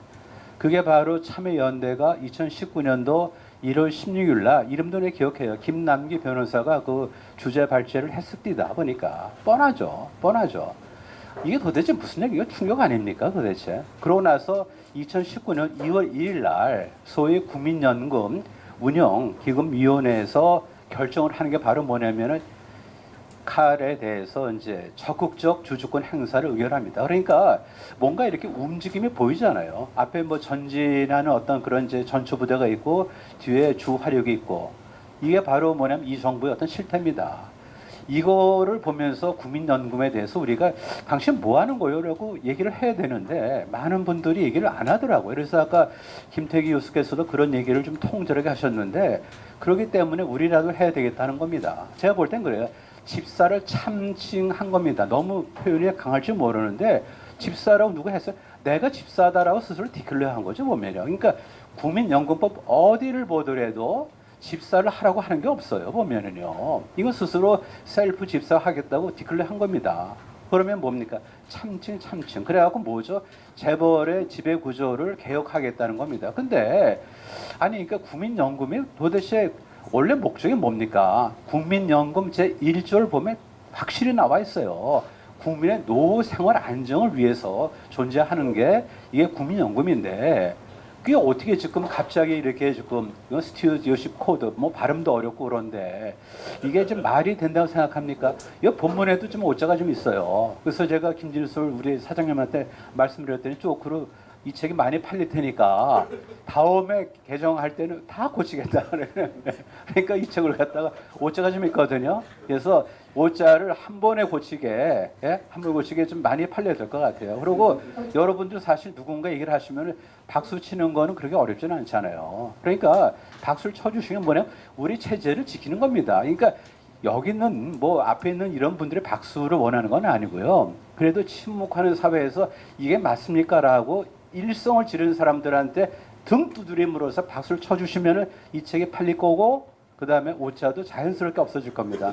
그게 바로 참여연대가 2019년도 1월 16일 날 이름도 내 기억해요. 김남기 변호사가 그 주제 발제를 했습니다. 보니까 뻔하죠. 이게 도대체 무슨 얘기가 충격 아닙니까 도대체? 그러고 나서 2019년 2월 1일 날 소위 국민연금 운영기금위원회에서 결정을 하는 게 바로 뭐냐면은 칼에 대해서 이제 적극적 주주권 행사를 의결합니다. 그러니까 뭔가 이렇게 움직임이 보이잖아요. 앞에 뭐 전진하는 어떤 그런 이제 전초부대가 있고 뒤에 주 화력이 있고 이게 바로 뭐냐면 이 정부의 어떤 실태입니다. 이거를 보면서 국민연금에 대해서 우리가 당신 뭐 하는 거요? 라고 얘기를 해야 되는데 많은 분들이 얘기를 안 하더라고요. 그래서 아까 김태기 교수께서도 그런 얘기를 좀 통절하게 하셨는데 그렇기 때문에 우리라도 해야 되겠다는 겁니다. 제가 볼 땐 그래요. 집사를 참칭한 겁니다. 너무 표현이 강할지 모르는데 집사라고 누가 했어요? 내가 집사다라고 스스로 디클레어한 거죠 보면요. 그러니까 국민연금법 어디를 보더라도 집사를 하라고 하는 게 없어요 보면은요. 이건 스스로 셀프 집사하겠다고 디클레어한 겁니다. 그러면 뭡니까? 참칭. 그래갖고 뭐죠? 재벌의 지배 구조를 개혁하겠다는 겁니다. 근데 아니 그러니까 국민연금이 도대체 원래 목적이 뭡니까? 국민연금 제1조를 보면 확실히 나와 있어요. 국민의 노후 생활 안정을 위해서 존재하는 게 이게 국민연금인데 그게 어떻게 지금 갑자기 이렇게 지금 스튜어디오십 코드 뭐 발음도 어렵고 그런데 이게 좀 말이 된다고 생각합니까? 이 본문에도 좀 오자가 좀 있어요. 그래서 제가 김진술 우리 사장님한테 말씀드렸더니 쪼크로 이 책이 많이 팔릴 테니까 다음에 개정할 때는 다 고치겠다. 그러니까 이 책을 갖다가 오자가 좀 있거든요. 그래서 오자를 한 번에 고치게, 예? 한 번에 고치게 좀 많이 팔려야 될 것 같아요. 그리고 여러분들 사실 누군가 얘기를 하시면 박수 치는 거는 그렇게 어렵지는 않잖아요. 그러니까 박수를 쳐주시면 뭐냐? 우리 체제를 지키는 겁니다. 그러니까 여기는 뭐 앞에 있는 이런 분들의 박수를 원하는 건 아니고요. 그래도 침묵하는 사회에서 이게 맞습니까? 라고 일성을 지르는 사람들한테 등 두드림으로써 박수를 쳐주시면 이 책이 팔릴 거고 그 다음에 오자도 자연스럽게 없어질 겁니다.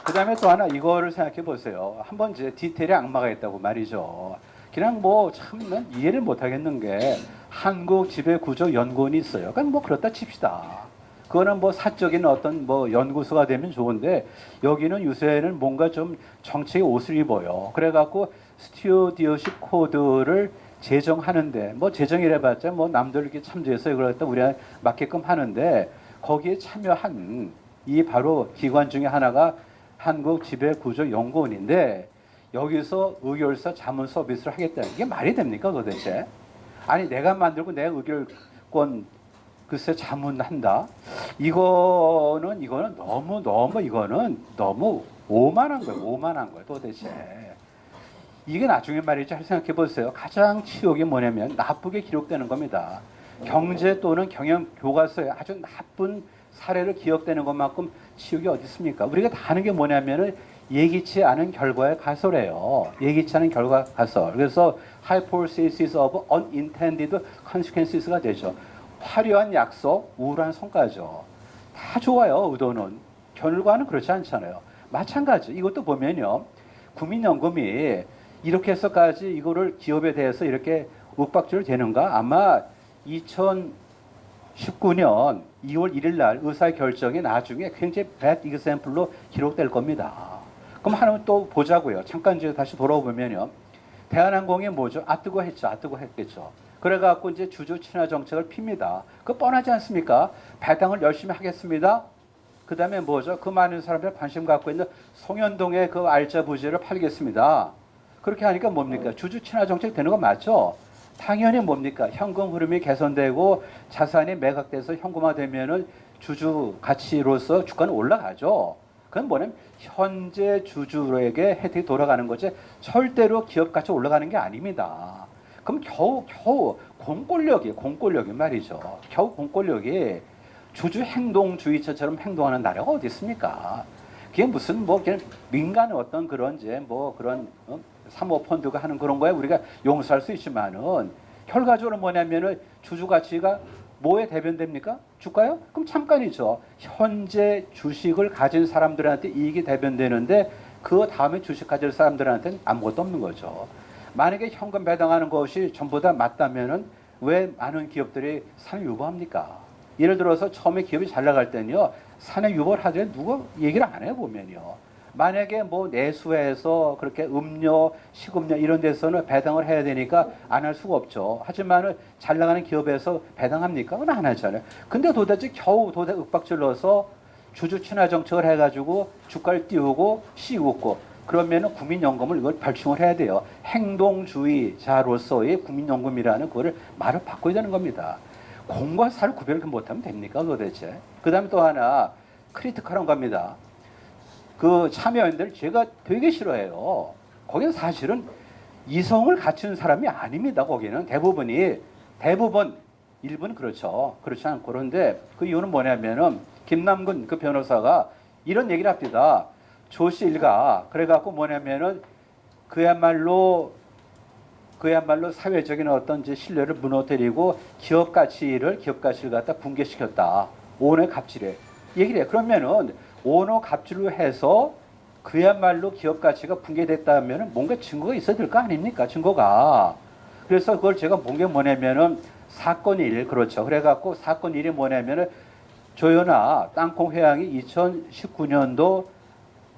그 다음에 또 하나 이거를 생각해 보세요. 한번 이제 디테일에 악마가 있다고 말이죠. 그냥 뭐 참 이해를 못 하겠는 게 한국 지배구조연구원이 있어요. 그러니까 뭐 그렇다 칩시다. 그거는 뭐 사적인 어떤 뭐 연구소가 되면 좋은데 여기는 요새는 뭔가 좀 정책의 옷을 입어요. 그래갖고 스튜어디오십 코드를 제정하는데 뭐 제정이래봤자 뭐 남들 이렇게 참조해서 이걸 갖다 우리가 맞게끔 하는데 거기에 참여한 이 바로 기관 중에 하나가 한국지배구조연구원인데 여기서 의결사 자문 서비스를 하겠다는 게 말이 됩니까 도대체? 아니 내가 만들고 내 의결권 글쎄 자문한다. 이거는 너무 오만한 거예요 도대체. 이게 나중에 말이죠. 잘 생각해 보세요. 가장 치욕이 뭐냐면 나쁘게 기록되는 겁니다. 경제 또는 경영 교과서에 아주 나쁜 사례를 기억되는 것만큼 치욕이 어디 있습니까? 우리가 다 하는 게 뭐냐면은 예기치 않은 결과의 가설이에요. 예기치 않은 결과 가설. 그래서 hypothesis of unintended consequences가 되죠. 화려한 약속, 우울한 성과죠. 다 좋아요. 의도는. 결과는 그렇지 않잖아요. 마찬가지. 이것도 보면요. 국민연금이 이렇게 해서까지 이거를 기업에 대해서 이렇게 윽박지를 대는가? 아마 2019년 2월 1일 날 의사의 결정이 나중에 굉장히 bad example로 기록될 겁니다. 그럼 하나만 또 보자고요. 잠깐 이제 다시 돌아보면요. 대한항공이 뭐죠? 뜨거 했겠죠. 그래갖고 이제 주주 친화 정책을 핍니다. 그거 뻔하지 않습니까? 배당을 열심히 하겠습니다. 그 다음에 뭐죠? 그 많은 사람들 관심 갖고 있는 송현동의 그 알짜 부지를 팔겠습니다. 그렇게 하니까 뭡니까? 주주 친화 정책 되는 거 맞죠? 당연히 뭡니까? 현금 흐름이 개선되고 자산이 매각돼서 현금화되면은 주주 가치로서 주가는 올라가죠. 그건 뭐냐면 현재 주주에게 혜택이 돌아가는 거지 절대로 기업 가치 올라가는 게 아닙니다. 그럼 겨우 공권력이 말이죠. 겨우 공권력이 주주 행동주의처럼 행동하는 나라가 어디 있습니까? 그게 무슨 뭐 그냥 민간의 어떤 그런 이제 뭐 그런 사모펀드가 하는 그런 거에 우리가 용서할 수 있지만은 결과적으로 뭐냐면은 주주 가치가 뭐에 대변됩니까? 주가요? 그럼 잠깐이죠. 현재 주식을 가진 사람들한테 이익이 대변되는데 그 다음에 주식 가질 사람들한테는 아무것도 없는 거죠. 만약에 현금 배당하는 것이 전부 다 맞다면은 왜 많은 기업들이 산업 유보합니까? 예를 들어서 처음에 기업이 잘 나갈 때는요. 산업 유보를 하더니 누가 얘기를 안 해요 보면요. 만약에 뭐 내수해서 그렇게 음료, 식음료 이런 데서는 배당을 해야 되니까 안 할 수가 없죠. 하지만은 잘 나가는 기업에서 배당합니까? 그건 안 하잖아요. 근데 도대체 겨우 윽박질러서 주주 친화 정책을 해가지고 주가를 띄우고 씌우고 그러면은 국민연금을 이걸 발충을 해야 돼요. 행동주의자로서의 국민연금이라는 그거를 말을 바꿔야 되는 겁니다. 공과 사를 구별을 못하면 됩니까 도대체? 그 다음에 또 하나 크리티컬한 겁니다. 그 참여연대를 제가 되게 싫어해요. 거기는 사실은 이성을 갖춘 사람이 아닙니다. 거기는 대부분 일부는 그렇죠. 그렇지 않고 그런데 그 이유는 뭐냐면은 김남근 그 변호사가 이런 얘기를 합니다. 조씨 일가 그래갖고 뭐냐면은 그야말로 사회적인 어떤 이제 신뢰를 무너뜨리고 기업 가치를 갖다 붕괴시켰다. 오늘 갑질에 얘기를 해. 그러면은 오너 갑주를 해서 그야말로 기업 가치가 붕괴됐다면 뭔가 증거가 있어야 될 거 아닙니까? 증거가. 그래서 그걸 제가 본 게 뭐냐면은 사건 1, 그렇죠. 그래갖고 사건 1이 뭐냐면은 조현아 땅콩 회항이 2019년도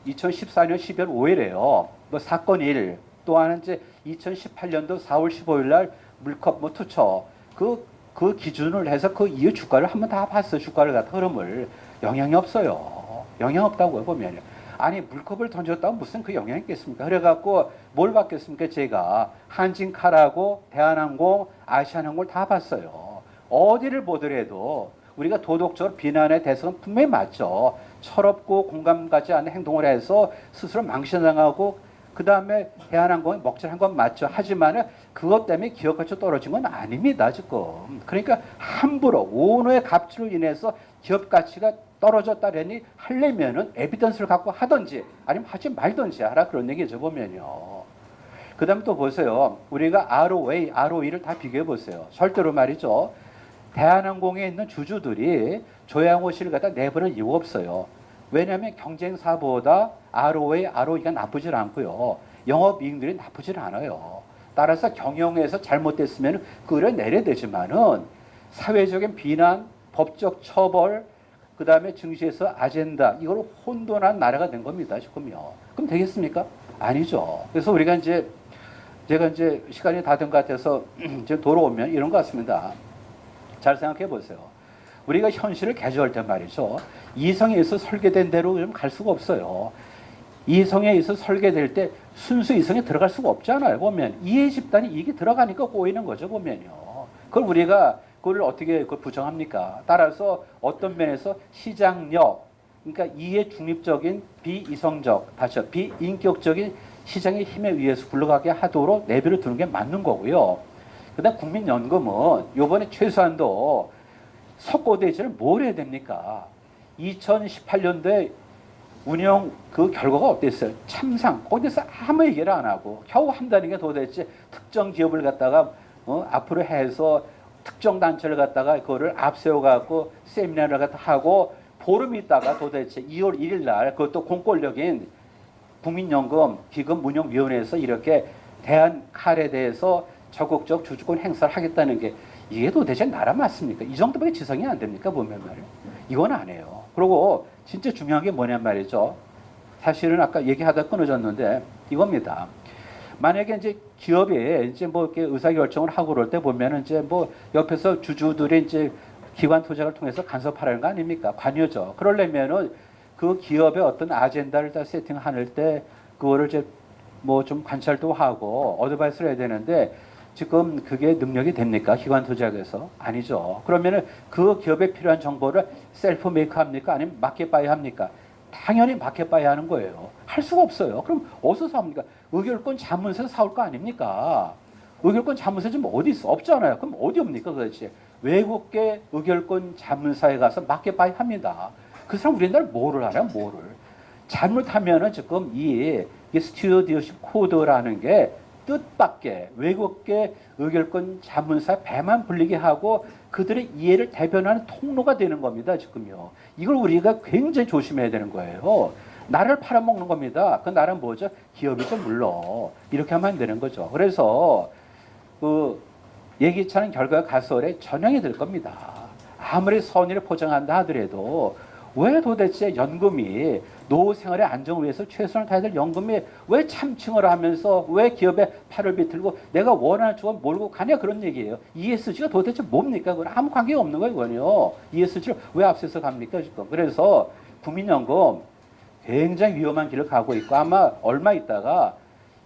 2014년 12월 5일에요. 뭐 사건 1. 또 하나는 이제 2018년도 4월 15일 날 물컵 뭐 투처. 그 기준을 해서 그 이후 주가를 한번 다 봤어. 주가를 갖다 흐름을. 영향이 없어요. 영향 없다고요, 보면요. 아니, 물컵을 던졌다고 무슨 그 영향이 있겠습니까? 그래갖고 뭘 봤겠습니까? 제가 한진칼하고 대한항공, 아시아나항공을 다 봤어요. 어디를 보더라도 우리가 도덕적으로 비난의 대상은 분명히 맞죠. 철없고 공감 가지 않는 행동을 해서 스스로 망신당하고 그 다음에 대한항공이 먹칠한 건 맞죠. 하지만은 그것 때문에 기업 가치 떨어진 건 아닙니다, 지금. 그러니까 함부로 오너의 갑질로 인해서 기업 가치가 떨어졌다려니 하려면은 에비던스를 갖고 하든지 아니면 하지 말든지 하라 그런 얘기죠, 보면요. 그 다음에 또 보세요. 우리가 ROA, ROE를 다 비교해 보세요. 절대로 말이죠. 대한항공에 있는 주주들이 조양호 씨를 갖다 내보낼 이유가 없어요. 왜냐하면 경쟁사보다 ROA, ROE가 나쁘질 않고요. 영업이익률이 나쁘질 않아요. 따라서 경영에서 잘못됐으면 그걸 내려야 되지만은 사회적인 비난, 법적 처벌, 그 다음에 증시에서 아젠다, 이걸 혼돈한 나라가 된 겁니다, 지금요. 그럼 되겠습니까? 아니죠. 그래서 우리가 이제, 제가 이제 시간이 다 된 것 같아서 이제 돌아오면 이런 것 같습니다. 잘 생각해 보세요. 우리가 현실을 개조할 때 말이죠. 이성에 의해서 설계된 대로 좀 갈 수가 없어요. 이성에 의해서 설계될 때 순수 이성에 들어갈 수가 없잖아요. 보면 이해 집단이 이게 들어가니까 꼬이는 거죠. 보면요. 그걸 우리가 그걸 어떻게 그걸 부정합니까? 따라서 어떤 면에서 시장력, 그러니까 이해 중립적인 비이성적, 다시 비인격적인 시장의 힘에 의해서 굴러가게 하도록 내비를 두는 게 맞는 거고요. 그다음 국민연금은 이번에 최소한도 석고대지를 뭘 해야 됩니까? 2018년도에 운영 그 결과가 어땠어요? 참상 거기서 아무 얘기를 안 하고 겨우 한다는 게 도대체 특정 기업을 갖다가 앞으로 해서 특정 단체를 갖다가 그거를 앞세워 갖고 세미나를 갖다 하고 보름 있다가 도대체 2월 1일 날 그것도 공권력인 국민연금 기금 운영위원회에서 이렇게 대한칼에 대해서 적극적 주주권 행사를 하겠다는 게 이게 도대체 나라 맞습니까? 이 정도밖에 지성이 안 됩니까? 보면 말이에요. 이건 안 해요. 그리고 진짜 중요한 게 뭐냐 말이죠. 사실은 아까 얘기하다 끊어졌는데 이겁니다. 만약에 이제 기업이 이제 뭐 이렇게 의사결정을 하고 그럴 때 보면은 이제 뭐 옆에서 주주들이 이제 기관 투자를 통해서 간섭하라는 거 아닙니까? 관여죠. 그러려면은 그 기업의 어떤 아젠다를 다 세팅할 때 그거를 이제 뭐 좀 관찰도 하고 어드바이스를 해야 되는데 지금 그게 능력이 됩니까? 기관 투자에서 아니죠. 그러면은 그 기업에 필요한 정보를 셀프 메이크 합니까? 아니면 마켓 바이 합니까? 당연히 마켓 바이 하는 거예요. 할 수가 없어요. 그럼 어디서 사옵니까? 의결권 자문사에서 사올 거 아닙니까? 의결권 자문사 지금 어디 있어? 없잖아요. 그럼 어디 옵니까 도대체? 외국계 의결권 자문사에 가서 마켓 바이 합니다. 그 사람 우리나라 뭐를 알아요? 뭐를? 잘못하면은 지금 이 스튜어디오십 코드라는 게 뜻밖의 외국계 의결권 자문사 배만 불리게 하고 그들의 이해를 대변하는 통로가 되는 겁니다. 지금요. 이걸 우리가 굉장히 조심해야 되는 거예요. 나라를 팔아먹는 겁니다. 그 나라는 뭐죠? 기업이죠, 물론. 이렇게 하면 안 되는 거죠. 그래서 그 예기치 않은 결과가 가설에 전형이 될 겁니다. 아무리 선의를 포장한다 하더라도 왜 도대체 연금이 노후 생활의 안정을 위해서 최선을 다해야 될 연금이 왜 참칭을 하면서 왜 기업에 팔을 비틀고 내가 원하는 쪽을 몰고 가냐 그런 얘기예요. ESG가 도대체 뭡니까? 그건 아무 관계가 없는 거예요. 그건요. ESG를 왜 앞서서 갑니까? 지금. 그래서 국민연금 굉장히 위험한 길을 가고 있고 아마 얼마 있다가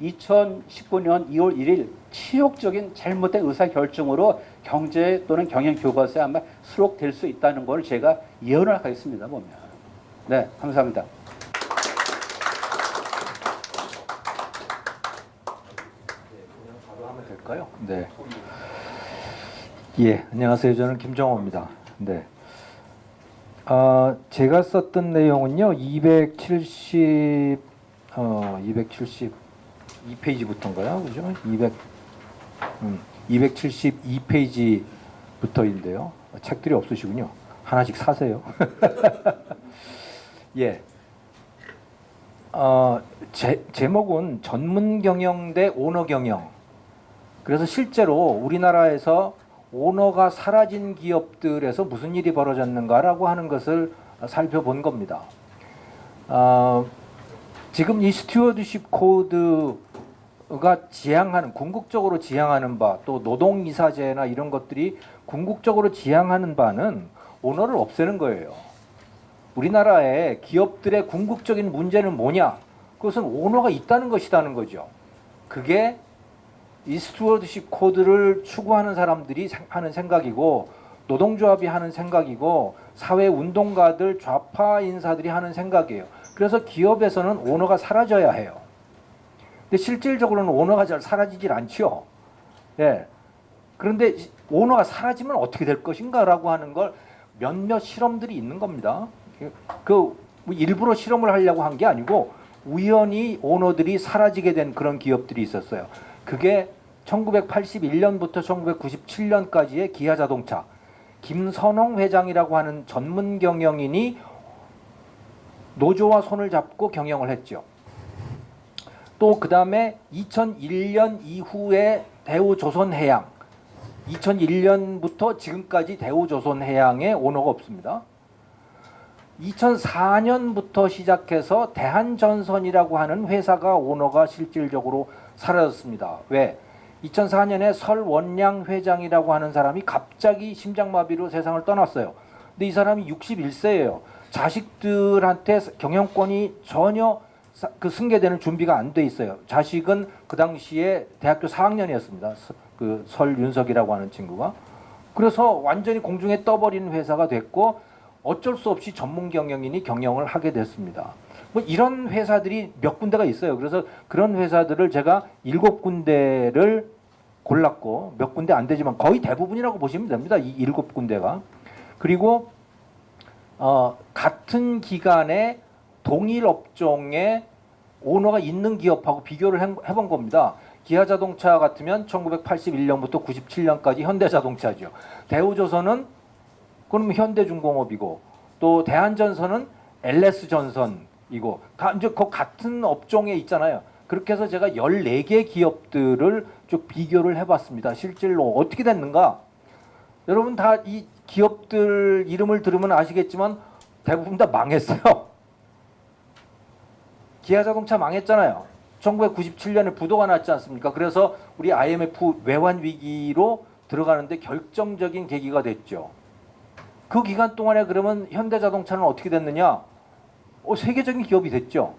2019년 2월 1일 치욕적인 잘못된 의사결정으로 경제 또는 경영 교과서에 아마 수록될 수 있다는 걸 제가 예언을 하겠습니다. 보면. 네, 감사합니다. 될까요? 네. 예, 안녕하세요. 저는 김정호입니다. 네. 제가 썼던 내용은요, 272페이지부터인가요? 그죠? 272페이지부터인데요. 책들이 없으시군요. 하나씩 사세요. 예. 제목은 전문 경영 대 오너 경영. 그래서 실제로 우리나라에서 오너가 사라진 기업들에서 무슨 일이 벌어졌는가라고 하는 것을 살펴본 겁니다. 지금 이 스튜어드십 코드가 지향하는, 궁극적으로 지향하는 바, 또 노동이사제나 이런 것들이 궁극적으로 지향하는 바는 오너를 없애는 거예요. 우리나라의 기업들의 궁극적인 문제는 뭐냐? 그것은 오너가 있다는 것이라는 거죠. 그게 이 스튜어드십 코드를 추구하는 사람들이 하는 생각이고, 노동조합이 하는 생각이고, 사회운동가들, 좌파 인사들이 하는 생각이에요. 그래서 기업에서는 오너가 사라져야 해요. 근데 실질적으로는 오너가 잘 사라지질 않죠. 예. 그런데 오너가 사라지면 어떻게 될 것인가라고 하는 걸 몇몇 실험들이 있는 겁니다. 그 일부러 실험을 하려고 한 게 아니고 우연히 오너들이 사라지게 된 그런 기업들이 있었어요. 그게 1981년부터 1997년까지의 기아자동차, 김선홍 회장이라고 하는 전문 경영인이 노조와 손을 잡고 경영을 했죠. 또 그 다음에 2001년 이후에 대우조선해양, 2001년부터 지금까지 대우조선해양에 오너가 없습니다. 2004년부터 시작해서 대한전선이라고 하는 회사가 오너가 실질적으로 사라졌습니다. 왜? 2004년에 설원량 회장이라고 하는 사람이 갑자기 심장마비로 세상을 떠났어요. 근데 이 사람이 61세예요. 자식들한테 경영권이 전혀 승계되는 준비가 안 돼 있어요. 자식은 그 당시에 대학교 4학년이었습니다. 그 설윤석이라고 하는 친구가. 그래서 완전히 공중에 떠버리는 회사가 됐고 어쩔 수 없이 전문 경영인이 경영을 하게 됐습니다. 뭐 이런 회사들이 몇 군데가 있어요. 그래서 그런 회사들을 제가 7군데를 골랐고, 몇 군데 안 되지만 거의 대부분이라고 보시면 됩니다. 이 7군데가. 그리고 같은 기간에 동일 업종에 오너가 있는 기업하고 비교를 해본 겁니다. 기아자동차 같으면 1981년부터 97년까지 현대자동차죠. 대우조선은 그럼 현대중공업이고, 또 대한전선은 LS전선이고, 다 이제 그 같은 업종에 있잖아요. 그렇게 해서 제가 14개 기업들을 쭉 비교를 해봤습니다. 실질로 어떻게 됐는가? 여러분 다 이 기업들 이름을 들으면 아시겠지만 대부분 다 망했어요. 기아자동차 망했잖아요. 1997년에 부도가 났지 않습니까? 그래서 우리 IMF 외환 위기로 들어가는데 결정적인 계기가 됐죠. 그 기간 동안에 그러면 현대자동차는 어떻게 됐느냐? 세계적인 기업이 됐죠.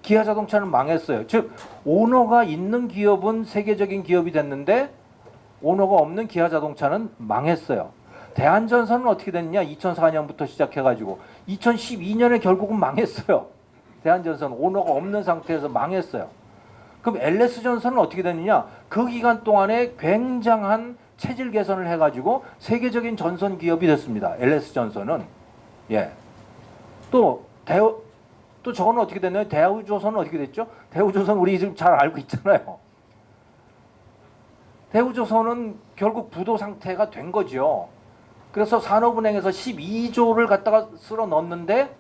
기아자동차는 망했어요. 즉 오너가 있는 기업은 세계적인 기업이 됐는데 오너가 없는 기아자동차는 망했어요. 대한전선은 어떻게 됐냐? 2004년부터 시작해가지고 2012년에 결국은 망했어요. 대한전선 오너가 없는 상태에서 망했어요. 그럼 LS전선은 어떻게 됐느냐? 그 기간 동안에 굉장한 체질 개선을 해가지고 세계적인 전선 기업이 됐습니다. LS전선은. 예. 또 저거는 어떻게 됐나요? 대우조선은 어떻게 됐죠? 대우조선 우리 지금 잘 알고 있잖아요. 대우조선은 결국 부도 상태가 된 거죠. 그래서 산업은행에서 12조를 갖다가 쓸어 넣었는데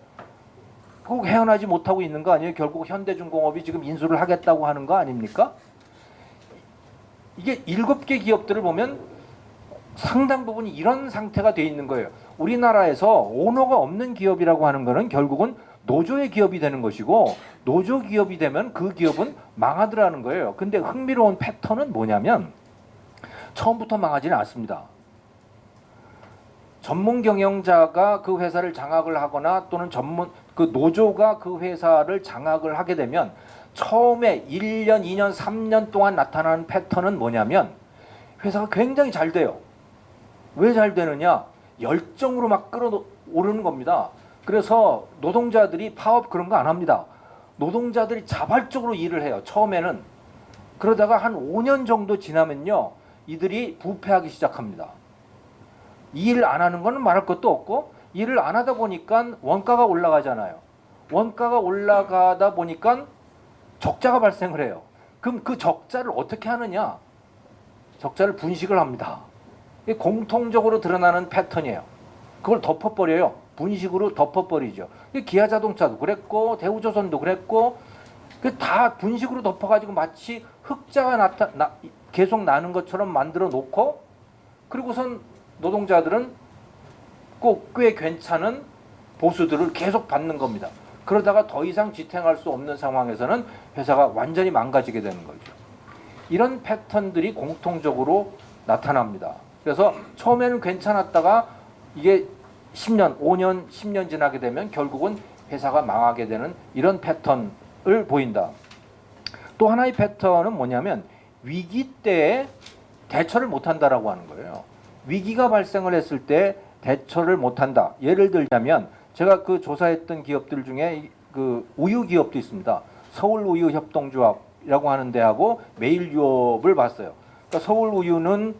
꼭 헤어나지 못하고 있는 거 아니에요? 결국 현대중공업이 지금 인수를 하겠다고 하는 거 아닙니까? 이게 7개 기업들을 보면 상당 부분이 이런 상태가 돼 있는 거예요. 우리나라에서 오너가 없는 기업이라고 하는 거는 결국은 노조의 기업이 되는 것이고, 노조 기업이 되면 그 기업은 망하더라는 거예요. 근데 흥미로운 패턴은 뭐냐면 처음부터 망하지는 않습니다. 전문 경영자가 그 회사를 장악을 하거나 또는 그 노조가 그 회사를 장악을 하게 되면 처음에 1년, 2년, 3년 동안 나타나는 패턴은 뭐냐면 회사가 굉장히 잘 돼요. 왜 잘 되느냐? 열정으로 막 끌어오르는 겁니다. 그래서 노동자들이 파업 그런 거 안 합니다. 노동자들이 자발적으로 일을 해요. 처음에는. 그러다가 한 5년 정도 지나면요, 이들이 부패하기 시작합니다. 일 안 하는 거는 말할 것도 없고, 일을 안 하다 보니까 원가가 올라가잖아요. 원가가 올라가다 보니까 적자가 발생을 해요. 그럼 그 적자를 어떻게 하느냐? 적자를 분식을 합니다. 이게 공통적으로 드러나는 패턴이에요. 그걸 덮어버려요. 분식으로 덮어버리죠. 기아자동차도 그랬고 대우조선도 그랬고 다 분식으로 덮어가지고 마치 흑자가 계속 나는 것처럼 만들어 놓고 그리고선 노동자들은 꼭 꽤 괜찮은 보수들을 계속 받는 겁니다. 그러다가 더 이상 지탱할 수 없는 상황에서는 회사가 완전히 망가지게 되는 거죠. 이런 패턴들이 공통적으로 나타납니다. 그래서 처음에는 괜찮았다가 이게 10년, 5년, 10년 지나게 되면 결국은 회사가 망하게 되는 이런 패턴을 보인다. 또 하나의 패턴은 뭐냐면 위기 때에 대처를 못한다라고 하는 거예요. 위기가 발생을 했을 때 대처를 못한다. 예를 들자면 제가 그 조사했던 기업들 중에 그 우유 기업도 있습니다. 서울우유협동조합이라고 하는 데하고 매일유업을 봤어요. 그러니까 서울우유는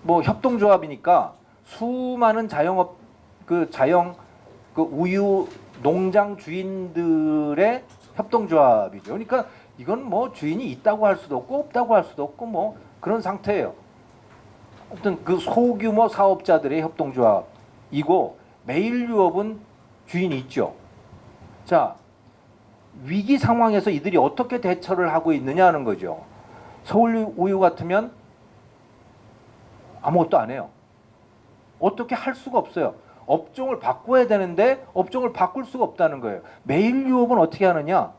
뭐 협동조합이니까 수많은 자영업 그 우유 농장 주인들의 협동조합이죠. 그러니까 이건 뭐 주인이 있다고 할 수도 없고 없다고 할 수도 없고 뭐 그런 상태예요. 어떤 그 소규모 사업자들의 협동조합이고 매일유업은 주인이 있죠. 자, 위기 상황에서 이들이 어떻게 대처를 하고 있느냐는 거죠. 서울우유 같으면 아무것도 안 해요. 어떻게 할 수가 없어요. 업종을 바꿔야 되는데 업종을 바꿀 수가 없다는 거예요. 매일유업은 어떻게 하느냐?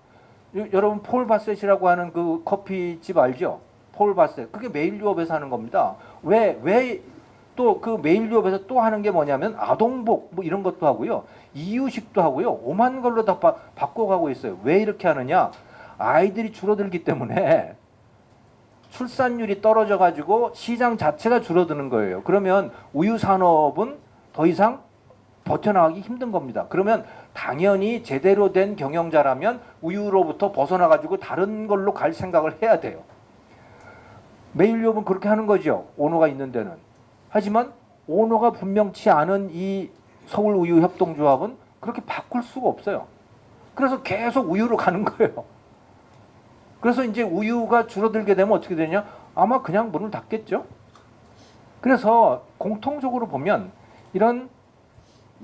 여러분 폴 바셋이라고 하는 그 커피집 알죠? 폴 바셋. 그게 매일유업에서 하는 겁니다. 왜 또 그 매일유업에서 또 하는 게 뭐냐면 아동복 뭐 이런 것도 하고요. 이유식도 하고요. 오만 걸로 다 바꿔가고 있어요. 왜 이렇게 하느냐? 아이들이 줄어들기 때문에 출산율이 떨어져 가지고 시장 자체가 줄어드는 거예요. 그러면 우유 산업은 더 이상 버텨나가기 힘든 겁니다. 그러면 당연히 제대로 된 경영자라면 우유로부터 벗어나 가지고 다른 걸로 갈 생각을 해야 돼요. 매일유업은 그렇게 하는 거죠. 오너가 있는 데는. 하지만 오너가 분명치 않은 이 서울우유협동조합은 그렇게 바꿀 수가 없어요. 그래서 계속 우유로 가는 거예요. 그래서 이제 우유가 줄어들게 되면 어떻게 되냐? 아마 그냥 문을 닫겠죠. 그래서 공통적으로 보면 이런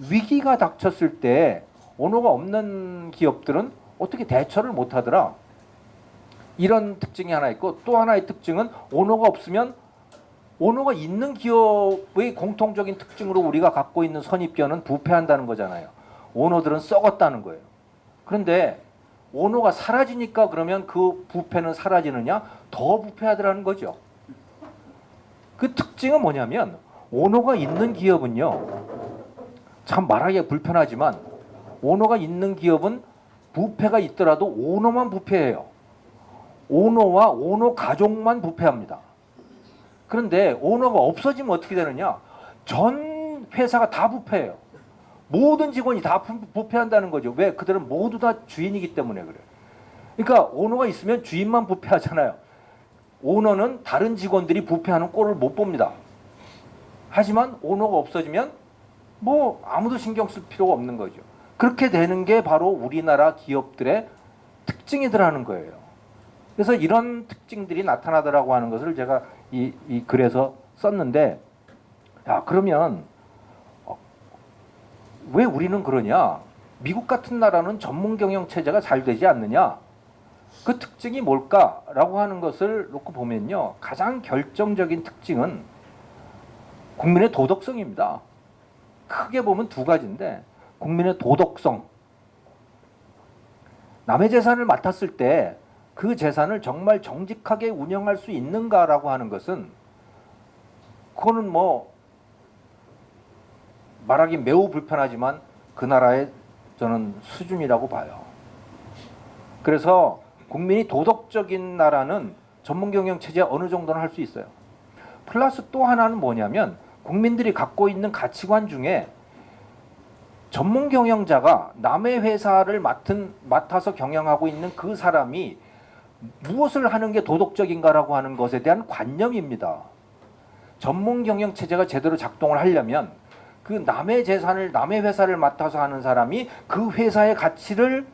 위기가 닥쳤을 때 오너가 없는 기업들은 어떻게 대처를 못하더라. 이런 특징이 하나 있고 또 하나의 특징은 오너가 없으면 오너가 있는 기업의 공통적인 특징으로 우리가 갖고 있는 선입견은 부패한다는 거잖아요. 오너들은 썩었다는 거예요. 그런데 오너가 사라지니까 그러면 그 부패는 사라지느냐? 더 부패하더라는 거죠. 그 특징은 뭐냐면 오너가 있는 기업은요. 참 말하기가 불편하지만 오너가 있는 기업은 부패가 있더라도 오너만 부패해요. 오너와 오너 가족만 부패합니다. 그런데 오너가 없어지면 어떻게 되느냐? 전 회사가 다 부패해요. 모든 직원이 다 부패한다는 거죠. 왜? 그들은 모두 다 주인이기 때문에 그래요. 그러니까 오너가 있으면 주인만 부패하잖아요. 오너는 다른 직원들이 부패하는 꼴을 못 봅니다. 하지만 오너가 없어지면 뭐 아무도 신경 쓸 필요가 없는 거죠. 그렇게 되는 게 바로 우리나라 기업들의 특징이더라는 거예요. 그래서 이런 특징들이 나타나더라고 하는 것을 제가 이 글에서 썼는데, 야, 그러면 왜 우리는 그러냐? 미국 같은 나라는 전문 경영 체제가 잘 되지 않느냐? 그 특징이 뭘까라고 하는 것을 놓고 보면요, 가장 결정적인 특징은 국민의 도덕성입니다. 크게 보면 두 가지인데, 국민의 도덕성. 남의 재산을 맡았을 때 그 재산을 정말 정직하게 운영할 수 있는가라고 하는 것은, 그거는 뭐 말하기 매우 불편하지만 그 나라의 저는 수준이라고 봐요. 그래서 국민이 도덕적인 나라는 전문 경영 체제 어느 정도는 할 수 있어요. 플러스 또 하나는 뭐냐면 국민들이 갖고 있는 가치관 중에 전문 경영자가 남의 회사를 맡아서 경영하고 있는 그 사람이 무엇을 하는 게 도덕적인가라고 하는 것에 대한 관념입니다. 전문 경영 체제가 제대로 작동을 하려면 그 남의 재산을 남의 회사를 맡아서 하는 사람이 그 회사의 가치를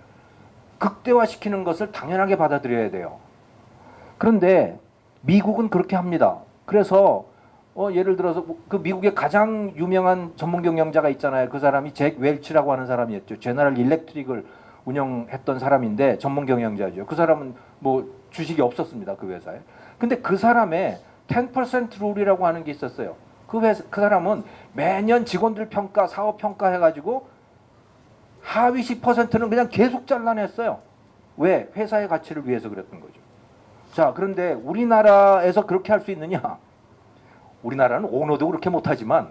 극대화시키는 것을 당연하게 받아들여야 돼요. 그런데 미국은 그렇게 합니다. 그래서 예를 들어서 그 미국의 가장 유명한 전문 경영자가 있잖아요. 그 사람이 잭 웰치라고 하는 사람이었죠. 제너럴 일렉트릭을 운영했던 사람인데 전문 경영자죠. 그 사람은 뭐 주식이 없었습니다. 그 회사에. 근데 그 사람의 10% 룰이라고 하는 게 있었어요. 그 사람은 매년 직원들 평가, 사업 평가 해가지고 하위 10%는 그냥 계속 잘라냈어요. 왜? 회사의 가치를 위해서 그랬던 거죠. 자, 그런데 우리나라에서 그렇게 할 수 있느냐? 우리나라는 오너도 그렇게 못하지만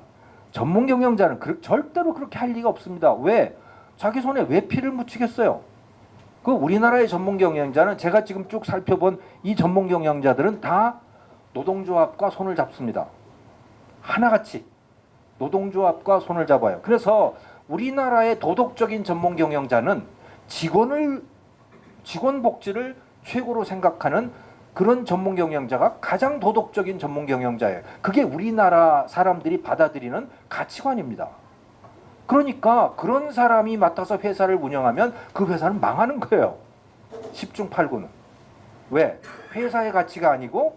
전문 경영자는 절대로 그렇게 할 리가 없습니다. 왜? 자기 손에 왜 피를 묻히겠어요? 그 우리나라의 전문 경영자는 제가 지금 쭉 살펴본 이 전문 경영자들은 다 노동조합과 손을 잡습니다. 하나같이 노동조합과 손을 잡아요. 그래서 우리나라의 도덕적인 전문 경영자는 직원 복지를 최고로 생각하는 그런 전문 경영자가 가장 도덕적인 전문 경영자예요. 그게 우리나라 사람들이 받아들이는 가치관입니다. 그러니까 그런 사람이 맡아서 회사를 운영하면 그 회사는 망하는 거예요. 10중 8구는. 왜? 회사의 가치가 아니고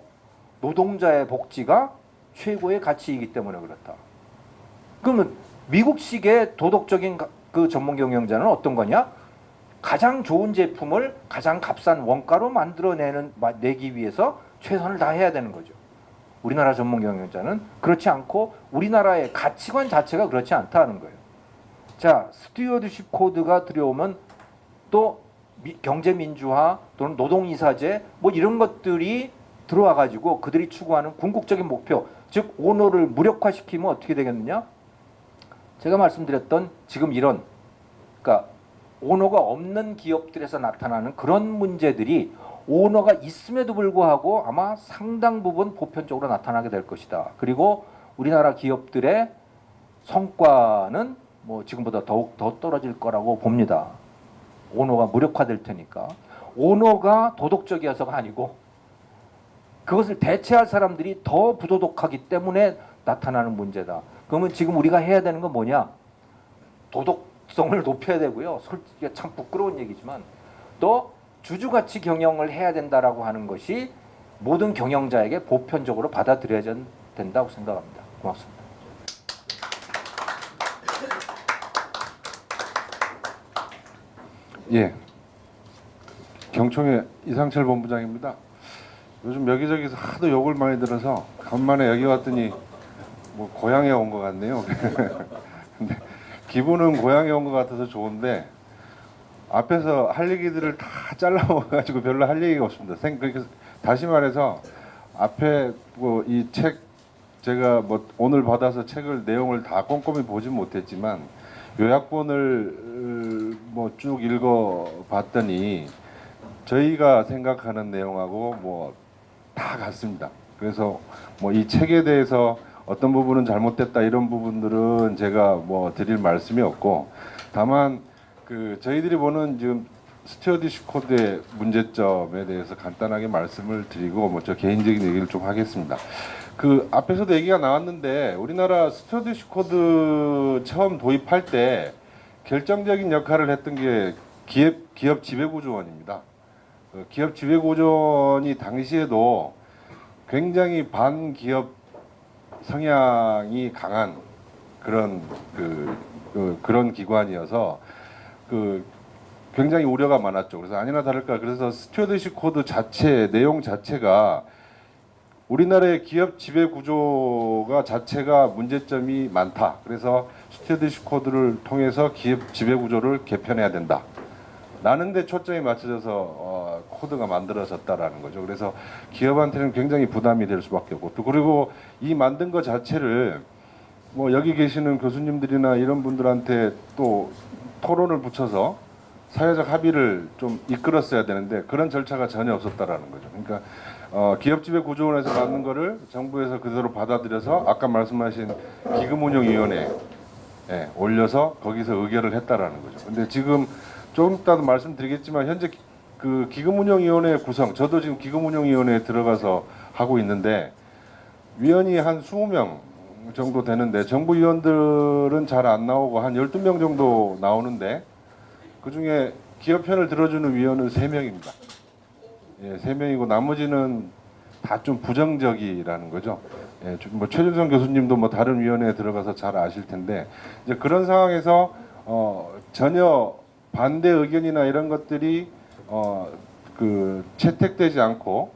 노동자의 복지가 최고의 가치이기 때문에 그렇다. 그러면 미국식의 도덕적인 그 전문 경영자는 어떤 거냐? 가장 좋은 제품을 가장 값싼 원가로 내기 위해서 최선을 다해야 되는 거죠. 우리나라 전문 경영자는 그렇지 않고 우리나라의 가치관 자체가 그렇지 않다는 거예요. 자, 스튜어드십 코드가 들여오면 또 경제민주화 또는 노동이사제 뭐 이런 것들이 들어와 가지고 그들이 추구하는 궁극적인 목표, 즉 오너를 무력화시키면 어떻게 되겠느냐? 제가 말씀드렸던 지금 이런 그러니까 오너가 없는 기업들에서 나타나는 그런 문제들이 오너가 있음에도 불구하고 아마 상당 부분 보편적으로 나타나게 될 것이다. 그리고 우리나라 기업들의 성과는 뭐 지금보다 더욱 더 떨어질 거라고 봅니다. 오너가 무력화될 테니까. 오너가 도덕적이어서가 아니고 그것을 대체할 사람들이 더 부도덕하기 때문에 나타나는 문제다. 그러면 지금 우리가 해야 되는 건 뭐냐? 도덕성을 높여야 되고요. 솔직히 참 부끄러운 얘기지만 또 주주가치 경영을 해야 된다라고 하는 것이 모든 경영자에게 보편적으로 받아들여야 된다고 생각합니다. 고맙습니다. 예, 경총의 이상철 본부장입니다. 요즘 여기저기서 하도 욕을 많이 들어서 간만에 여기 왔더니 뭐 고향에 온 것 같네요. 근데 기분은 고향에 온 것 같아서 좋은데 앞에서 할 얘기들을 다 잘라 먹어가지고 별로 할 얘기가 없습니다. 그러니까 다시 말해서 앞에 뭐 이 책 제가 뭐 오늘 받아서 책을 내용을 다 꼼꼼히 보지 못했지만 요약본을 뭐 쭉 읽어봤더니 저희가 생각하는 내용하고 뭐 다 같습니다. 그래서 뭐 이 책에 대해서 어떤 부분은 잘못됐다 이런 부분들은 제가 뭐 드릴 말씀이 없고 다만 그 저희들이 보는 지금 스튜어디십 코드의 문제점에 대해서 간단하게 말씀을 드리고 뭐 저 개인적인 얘기를 좀 하겠습니다. 그 앞에서도 얘기가 나왔는데 우리나라 스튜어디십 코드 처음 도입할 때 결정적인 역할을 했던 게 기업 지배구조원입니다. 기업 지배구조원이 당시에도 굉장히 반기업 성향이 강한 그런 그런 기관이어서 굉장히 우려가 많았죠. 그래서 아니나 다를까 그래서 스튜어디십 코드 자체 내용 자체가 우리나라의 기업 지배 구조가 자체가 문제점이 많다. 그래서 스튜어디십 코드를 통해서 기업 지배 구조를 개편해야 된다. 라는 데 초점이 맞춰져서 코드가 만들어졌다라는 거죠. 그래서 기업한테는 굉장히 부담이 될 수밖에 없고 또 그리고 이 만든 것 자체를 뭐 여기 계시는 교수님들이나 이런 분들한테 또 토론을 붙여서 사회적 합의를 좀 이끌었어야 되는데 그런 절차가 전혀 없었다라는 거죠. 그러니까 기업지배구조원에서 받는 거를 정부에서 그대로 받아들여서 아까 말씀하신 기금운용위원회에 올려서 거기서 의결을 했다라는 거죠. 근데 지금 조금 이따도 말씀드리겠지만 현재 그 기금운용위원회 구성 저도 지금 기금운용위원회에 들어가서 하고 있는데 위원이 한 20명 정도 되는데 정부 위원들은 잘 안 나오고 한 12명 정도 나오는데 그중에 기업 편을 들어주는 위원은 3명입니다. 예, 3명이고 나머지는 다 좀 부정적이라는 거죠. 예, 뭐 최준성 교수님도 뭐 다른 위원회에 들어가서 잘 아실 텐데 이제 그런 상황에서 전혀 반대 의견이나 이런 것들이 그 채택되지 않고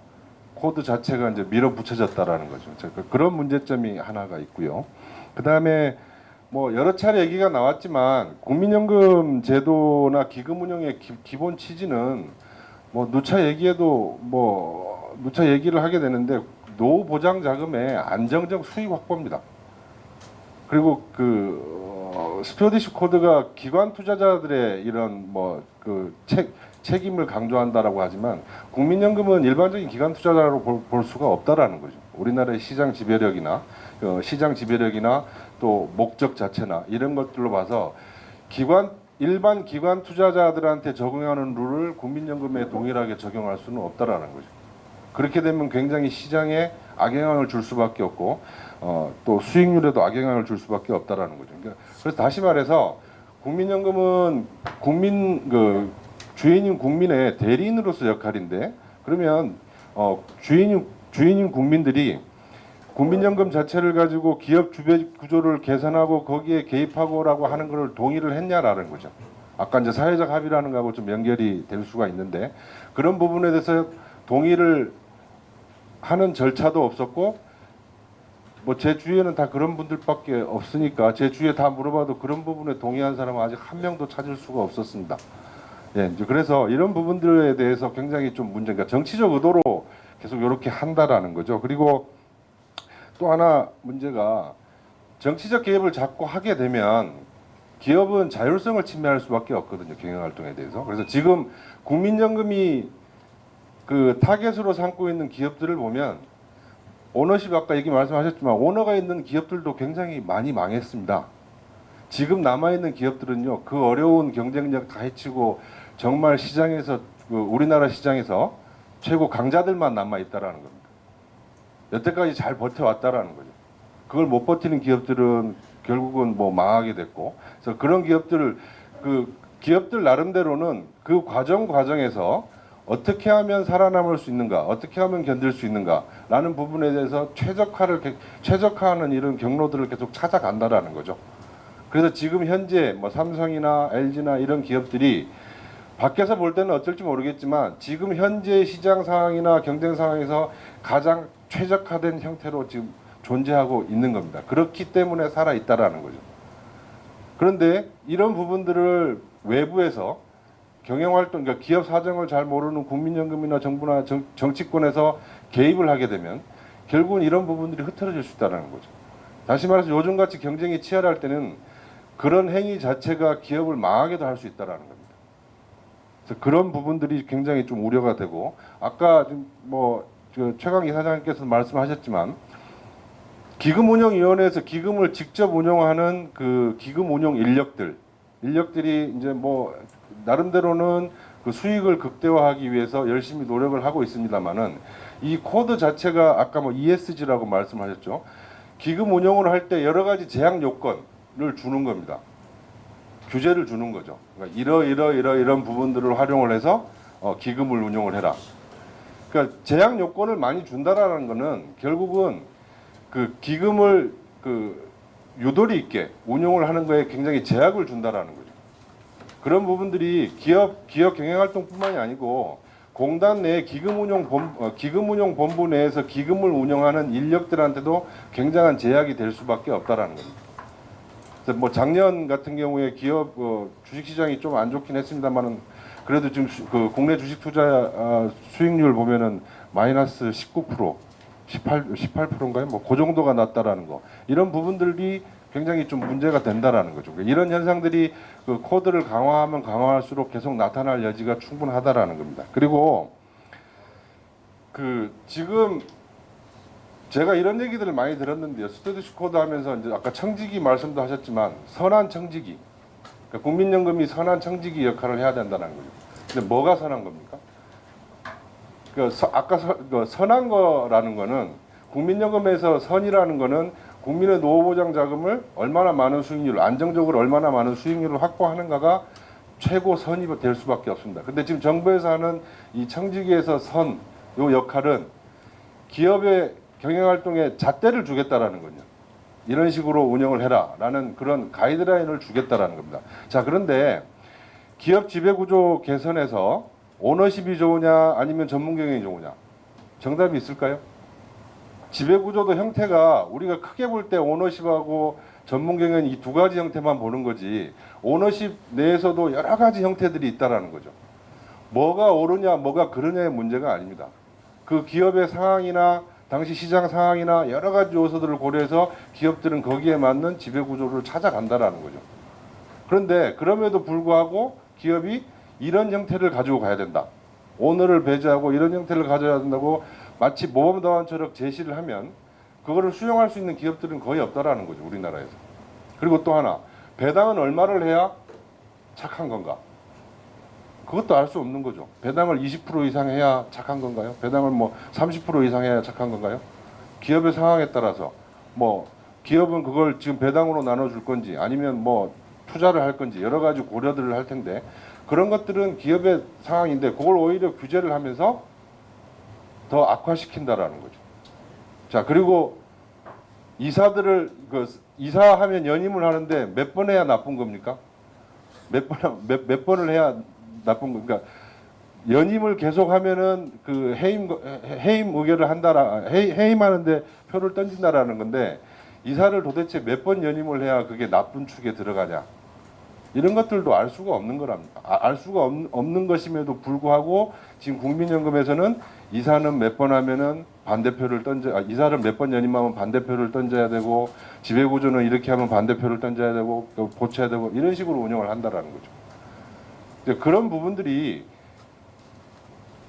코드 자체가 이제 밀어붙여졌다라는 거죠. 그런 문제점이 하나가 있고요. 그 다음에 뭐 여러 차례 얘기가 나왔지만 국민연금 제도나 기금 운영의 기본 취지는 뭐 누차 얘기해도 뭐 누차 얘기를 하게 되는데 노후 보장 자금의 안정적 수익 확보입니다. 그리고 그 스튜어디십 코드가 기관 투자자들의 이런 뭐 그 책임을 강조한다라고 하지만 국민연금은 일반적인 기관 투자자로 볼 수가 없다라는 거죠. 우리나라의 시장 지배력이나 또 목적 자체나 이런 것들로 봐서 일반 기관 투자자들한테 적용하는 룰을 국민연금에 동일하게 적용할 수는 없다라는 거죠. 그렇게 되면 굉장히 시장에 악영향을 줄 수밖에 없고 또 수익률에도 악영향을 줄 수밖에 없다라는 거죠. 그래서 다시 말해서 국민연금은 주인인 국민의 대리인으로서 역할인데 그러면 주인인 국민들이 국민연금 자체를 가지고 기업 주배 구조를 개선하고 거기에 개입하고라고 하는 것을 동의를 했냐라는 거죠. 아까 이제 사회적 합의라는 거하고 좀 연결이 될 수가 있는데 그런 부분에 대해서 동의를 하는 절차도 없었고 뭐 제 주위에는 다 그런 분들밖에 없으니까 제 주위에 다 물어봐도 그런 부분에 동의한 사람은 아직 한 명도 찾을 수가 없었습니다. 예, 이제 그래서 이런 부분들에 대해서 굉장히 좀 문제가 정치적 의도로 계속 이렇게 한다라는 거죠. 그리고 또 하나 문제가 정치적 개입을 자꾸 하게 되면 기업은 자율성을 침해할 수밖에 없거든요. 경영활동에 대해서. 그래서 지금 국민연금이 그 타겟으로 삼고 있는 기업들을 보면 오너십 아까 얘기 말씀하셨지만 오너가 있는 기업들도 굉장히 많이 망했습니다. 지금 남아있는 기업들은요. 그 어려운 경쟁력 다 해치고 정말 시장에서 우리나라 시장에서 최고 강자들만 남아있다라는 겁니다. 여태까지 잘 버텨왔다라는 거죠. 그걸 못 버티는 기업들은 결국은 뭐 망하게 됐고, 그래서 그런 기업들 나름대로는 그 과정에서 어떻게 하면 살아남을 수 있는가, 어떻게 하면 견딜 수 있는가라는 부분에 대해서 최적화하는 이런 경로들을 계속 찾아간다라는 거죠. 그래서 지금 현재 뭐 삼성이나 LG나 이런 기업들이 밖에서 볼 때는 어쩔지 모르겠지만 지금 현재 시장 상황이나 경쟁 상황에서 가장 최적화된 형태로 지금 존재하고 있는 겁니다. 그렇기 때문에 살아 있다라는 거죠. 그런데 이런 부분들을 외부에서 경영활동, 그러니까 기업 사정을 잘 모르는 국민연금이나 정부나 정치권에서 개입을 하게 되면 결국은 이런 부분들이 흐트러질 수 있다는 거죠. 다시 말해서 요즘같이 경쟁이 치열할 때는 그런 행위 자체가 기업을 망하게도 할 수 있다는 겁니다. 그래서 그런 부분들이 굉장히 좀 우려가 되고 아까 뭐 최강 이사장님께서 말씀하셨지만 기금운용위원회에서 기금을 직접 운용하는 그 기금 운용 인력들이 이제 뭐 나름대로는 그 수익을 극대화하기 위해서 열심히 노력을 하고 있습니다만은 이 코드 자체가 아까 뭐 ESG라고 말씀하셨죠. 기금 운용을 할 때 여러 가지 제약 요건을 주는 겁니다. 규제를 주는 거죠. 그러니까 이런 부분들을 활용을 해서 기금을 운용을 해라. 그러니까 제약 요건을 많이 준다라는 거는 결국은 그 기금을 그 유도리 있게 운용을 하는 거에 굉장히 제약을 준다라는 거죠. 그런 부분들이 기업 경영활동뿐만이 아니고 공단 내 기금운용 본부 내에서 기금을 운영하는 인력들한테도 굉장한 제약이 될 수밖에 없다라는 겁니다. 그래서 뭐 작년 같은 경우에 기업 주식시장이 좀 안 좋긴 했습니다만은 그래도 지금 그 국내 주식 투자 수익률 보면은 마이너스 19%, 18%인가요? 뭐 그 정도가 났다라는 거. 이런 부분들이 굉장히 좀 문제가 된다라는 거죠. 이런 현상들이 그 코드를 강화하면 강화할수록 계속 나타날 여지가 충분하다라는 겁니다. 그리고 그 지금 제가 이런 얘기들을 많이 들었는데요. 스튜어디십 코드 하면서 이제 아까 청지기 말씀도 하셨지만 선한 청지기, 그러니까 국민연금이 선한 청지기 역할을 해야 된다는 거죠. 근데 뭐가 선한 겁니까? 아까 선한 거라는 거는 국민연금에서 선이라는 거는 국민의 노후보장 자금을 얼마나 많은 수익률, 안정적으로 얼마나 많은 수익률을 확보하는가가 최고 선이 될 수밖에 없습니다. 근데 지금 정부에서 하는 이 청지기에서 선, 요 역할은 기업의 경영활동에 잣대를 주겠다라는 거죠. 이런 식으로 운영을 해라라는 그런 가이드라인을 주겠다라는 겁니다. 자, 그런데 기업 지배구조 개선에서 오너십이 좋으냐 아니면 전문경영이 좋으냐? 정답이 있을까요? 지배구조도 형태가 우리가 크게 볼 때 오너십하고 전문경영 이 두 가지 형태만 보는 거지 오너십 내에서도 여러 가지 형태들이 있다라는 거죠. 뭐가 옳으냐 뭐가 그르냐의 문제가 아닙니다. 그 기업의 상황이나 당시 시장 상황이나 여러 가지 요소들을 고려해서 기업들은 거기에 맞는 지배구조를 찾아간다라는 거죠. 그런데 그럼에도 불구하고 기업이 이런 형태를 가지고 가야 된다. 오너를 배제하고 이런 형태를 가져야 된다고 마치 모범답안처럼 제시를 하면 그거를 수용할 수 있는 기업들은 거의 없다라는 거죠. 우리나라에서. 그리고 또 하나 배당은 얼마를 해야 착한 건가? 그것도 알 수 없는 거죠. 배당을 20% 이상 해야 착한 건가요? 배당을 뭐 30% 이상 해야 착한 건가요? 기업의 상황에 따라서 뭐 기업은 그걸 지금 배당으로 나눠줄 건지 아니면 뭐 투자를 할 건지 여러 가지 고려들을 할 텐데 그런 것들은 기업의 상황인데 그걸 오히려 규제를 하면서 더 악화시킨다라는 거죠. 자, 그리고 이사들을 이사하면 연임을 하는데 몇 번 해야 나쁜 겁니까? 몇 번을 해야 나쁜 거? 그러니까 연임을 계속하면은 그 해임 의결을 한다라 해임하는데 표를 던진다라는 건데 이사를 도대체 몇 번 연임을 해야 그게 나쁜 축에 들어가냐? 이런 것들도 알 수가 없는 거랍니다. 알 수가 없는 것임에도 불구하고 지금 국민연금에서는 이사는 몇 번 하면은 반대표를 이사를 몇 번 연임하면 반대표를 던져야 되고 지배구조는 이렇게 하면 반대표를 던져야 되고 또 고쳐야 되고 이런 식으로 운영을 한다라는 거죠. 그런 부분들이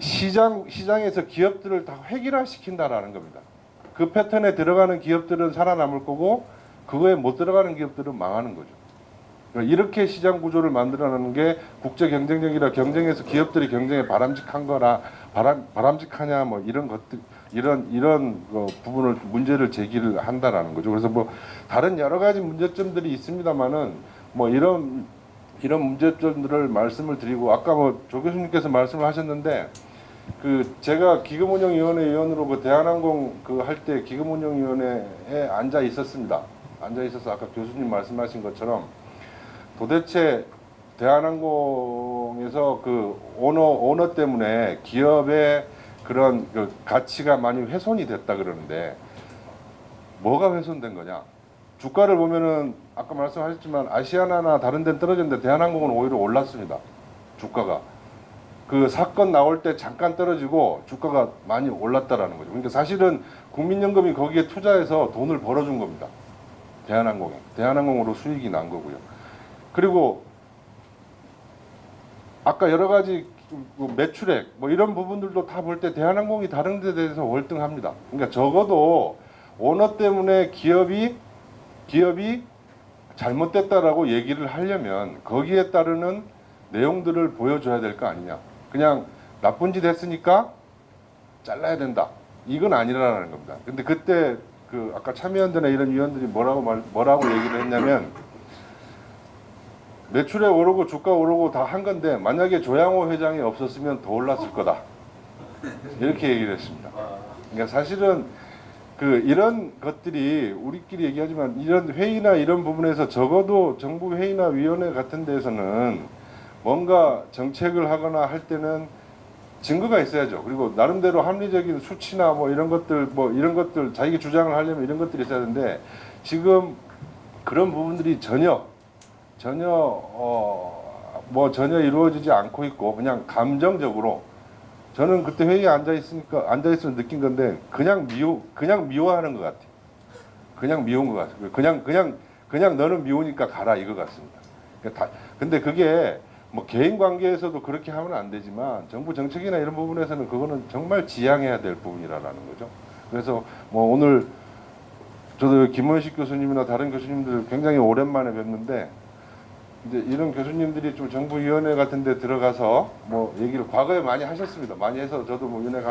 시장에서 기업들을 다 획일화시킨다라는 겁니다. 그 패턴에 들어가는 기업들은 살아남을 거고 그거에 못 들어가는 기업들은 망하는 거죠. 이렇게 시장 구조를 만들어내는 게 국제 경쟁력이라 경쟁에서 기업들이 경쟁에 바람직한 거라 바람직하냐 뭐 이런 것들 이런 부분을 문제를 제기를 한다라는 거죠. 그래서 뭐 다른 여러 가지 문제점들이 있습니다만은 뭐 이런 문제점들을 말씀을 드리고 아까 뭐 조 교수님께서 말씀을 하셨는데 그 제가 기금운용위원회 위원으로 그 대한항공 그 할 때 기금운용위원회에 앉아 있었습니다. 앉아 있어서 아까 교수님 말씀하신 것처럼 도대체 대한항공에서 그 오너 때문에 기업의 그런 그 가치가 많이 훼손이 됐다 그러는데 뭐가 훼손된 거냐? 주가를 보면은 아까 말씀하셨지만 아시아나나 다른 데는 떨어졌는데 대한항공은 오히려 올랐습니다. 주가가. 그 사건 나올 때 잠깐 떨어지고 주가가 많이 올랐다라는 거죠. 그러니까 사실은 국민연금이 거기에 투자해서 돈을 벌어준 겁니다. 대한항공으로 수익이 난 거고요. 그리고 아까 여러 가지 매출액 뭐 이런 부분들도 다 볼 때 대한항공이 다른 데 대해서 월등합니다. 그러니까 적어도 오너 때문에 기업이 잘못됐다라고 얘기를 하려면 거기에 따르는 내용들을 보여줘야 될 거 아니냐. 그냥 나쁜 짓 했으니까 잘라야 된다. 이건 아니라는 겁니다. 근데 그때 그 아까 참여연대나 이런 위원들이 뭐라고 얘기를 했냐면 매출에 오르고 주가 오르고 다 한 건데 만약에 조양호 회장이 없었으면 더 올랐을 거다. 이렇게 얘기를 했습니다. 그러니까 사실은 그 이런 것들이 우리끼리 얘기하지만 이런 회의나 이런 부분에서 적어도 정부 회의나 위원회 같은 데에서는 뭔가 정책을 하거나 할 때는 증거가 있어야죠. 그리고 나름대로 합리적인 수치나 뭐 이런 것들 자기가 주장을 하려면 이런 것들이 있어야 되는데 지금 그런 부분들이 전혀 이루어지지 않고 있고 그냥 감정적으로 저는 그때 회의에 앉아 있으면 느낀 건데 그냥 미워하는 것 같아요. 그냥 미운 것 같아요. 그냥 너는 미우니까 가라 이거 같습니다. 근데 그게 뭐 개인 관계에서도 그렇게 하면 안 되지만 정부 정책이나 이런 부분에서는 그거는 정말 지양해야 될 부분이라는 거죠. 그래서 뭐 오늘 저도 김원식 교수님이나 다른 교수님들 굉장히 오랜만에 뵙는데 이제 이런 교수님들이 좀 정부위원회 같은 데 들어가서 뭐 얘기를 과거에 많이 하셨습니다. 많이 해서 저도 뭐 위원회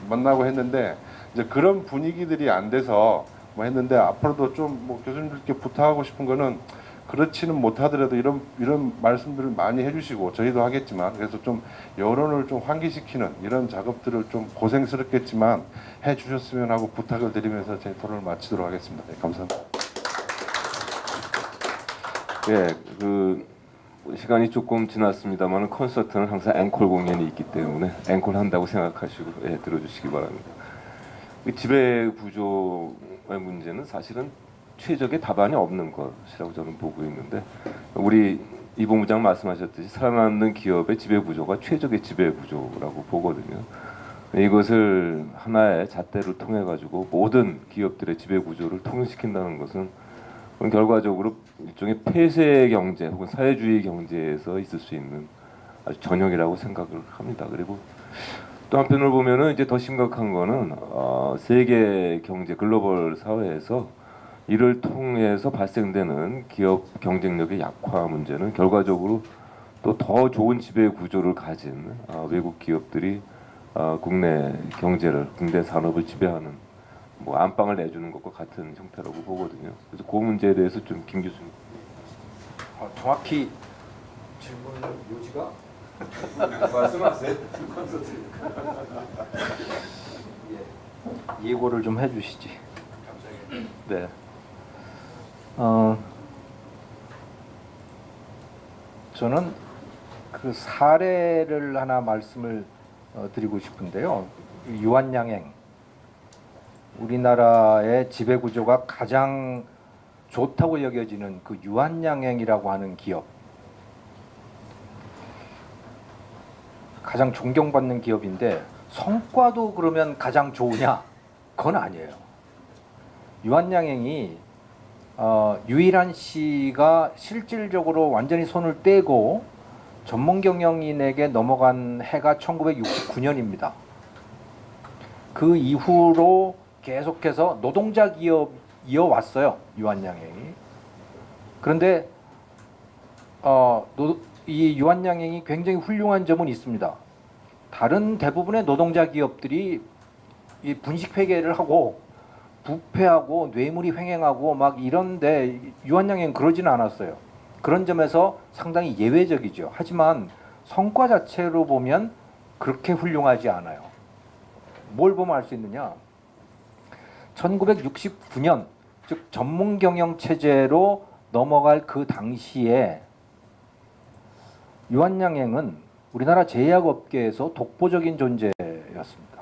만나고 했는데 이제 그런 분위기들이 안 돼서 뭐 했는데 앞으로도 좀 뭐 교수님들께 부탁하고 싶은 거는 그렇지는 못하더라도 이런 말씀들을 많이 해주시고 저희도 하겠지만 그래서 좀 여론을 좀 환기시키는 이런 작업들을 좀 고생스럽겠지만 해주셨으면 하고 부탁을 드리면서 제 토론을 마치도록 하겠습니다. 네, 감사합니다. 예, 그 시간이 조금 지났습니다만 콘서트는 항상 앵콜 공연이 있기 때문에 앵콜 한다고 생각하시고 예, 들어주시기 바랍니다. 그 지배 구조의 문제는 사실은 최적의 답안이 없는 것이라고 저는 보고 있는데 우리 이 본부장 말씀하셨듯이 살아남는 기업의 지배 구조가 최적의 지배 구조라고 보거든요. 이것을 하나의 잣대를 통해 가지고 모든 기업들의 지배 구조를 통일시킨다는 것은 결과적으로 일종의 폐쇄 경제 혹은 사회주의 경제에서 있을 수 있는 아주 전형이라고 생각을 합니다. 그리고 또 한편으로 보면은 이제 더 심각한 거는 세계 경제 글로벌 사회에서 이를 통해서 발생되는 기업 경쟁력의 약화 문제는 결과적으로 또 더 좋은 지배 구조를 가진 외국 기업들이 국내 경제를 국내 산업을 지배하는 뭐 안방을 내주는 것과 같은 형태라고 보거든요. 그래서 그 문제에 대해서 좀 김 교수님 정확히 질문의 요지가 말씀하세요. 예고를 좀 해주시지. 네. 저는 그 사례를 하나 말씀을 드리고 싶은데요. 유한양행. 우리나라의 지배 구조가 가장 좋다고 여겨지는 그 유한양행이라고 하는 기업, 가장 존경받는 기업인데 성과도 그러면 가장 좋으냐? 그건 아니에요. 유한양행이 유일한 씨가 실질적으로 완전히 손을 떼고 전문 경영인에게 넘어간 해가 1969년입니다. 그 이후로 계속해서 노동자 기업 이어왔어요. 유한양행이. 그런데 이 유한양행이 굉장히 훌륭한 점은 있습니다. 다른 대부분의 노동자 기업들이 이 분식회계를 하고 부패하고 뇌물이 횡행하고 막 이런데 유한양행은 그러지는 않았어요. 그런 점에서 상당히 예외적이죠. 하지만 성과 자체로 보면 그렇게 훌륭하지 않아요. 뭘 보면 알 수 있느냐? 1969년, 즉 전문 경영 체제로 넘어갈 그 당시에 유한양행은 우리나라 제약업계에서 독보적인 존재였습니다.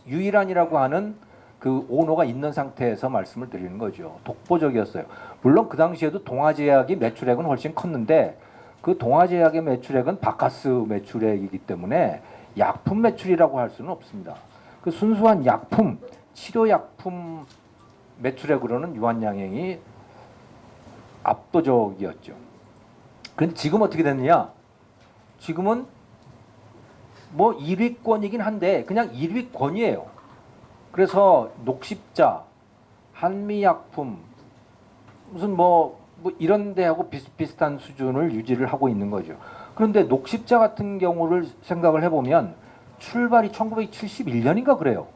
유일한이라고 하는 그 오너가 있는 상태에서 말씀을 드리는 거죠. 독보적이었어요. 물론 그 당시에도 동아제약이 매출액은 훨씬 컸는데 그 동아제약의 매출액은 바카스 매출액이기 때문에 약품 매출이라고 할 수는 없습니다. 그 순수한 약품, 치료약품 매출액으로는 유한양행이 압도적이었죠. 그런데 지금 어떻게 됐느냐? 지금은 뭐 1위권이긴 한데 그냥 1위권이에요. 그래서 녹십자, 한미약품 무슨 뭐 이런 데하고 비슷비슷한 수준을 유지를 하고 있는 거죠. 그런데 녹십자 같은 경우를 생각을 해보면 출발이 1971년인가 그래요.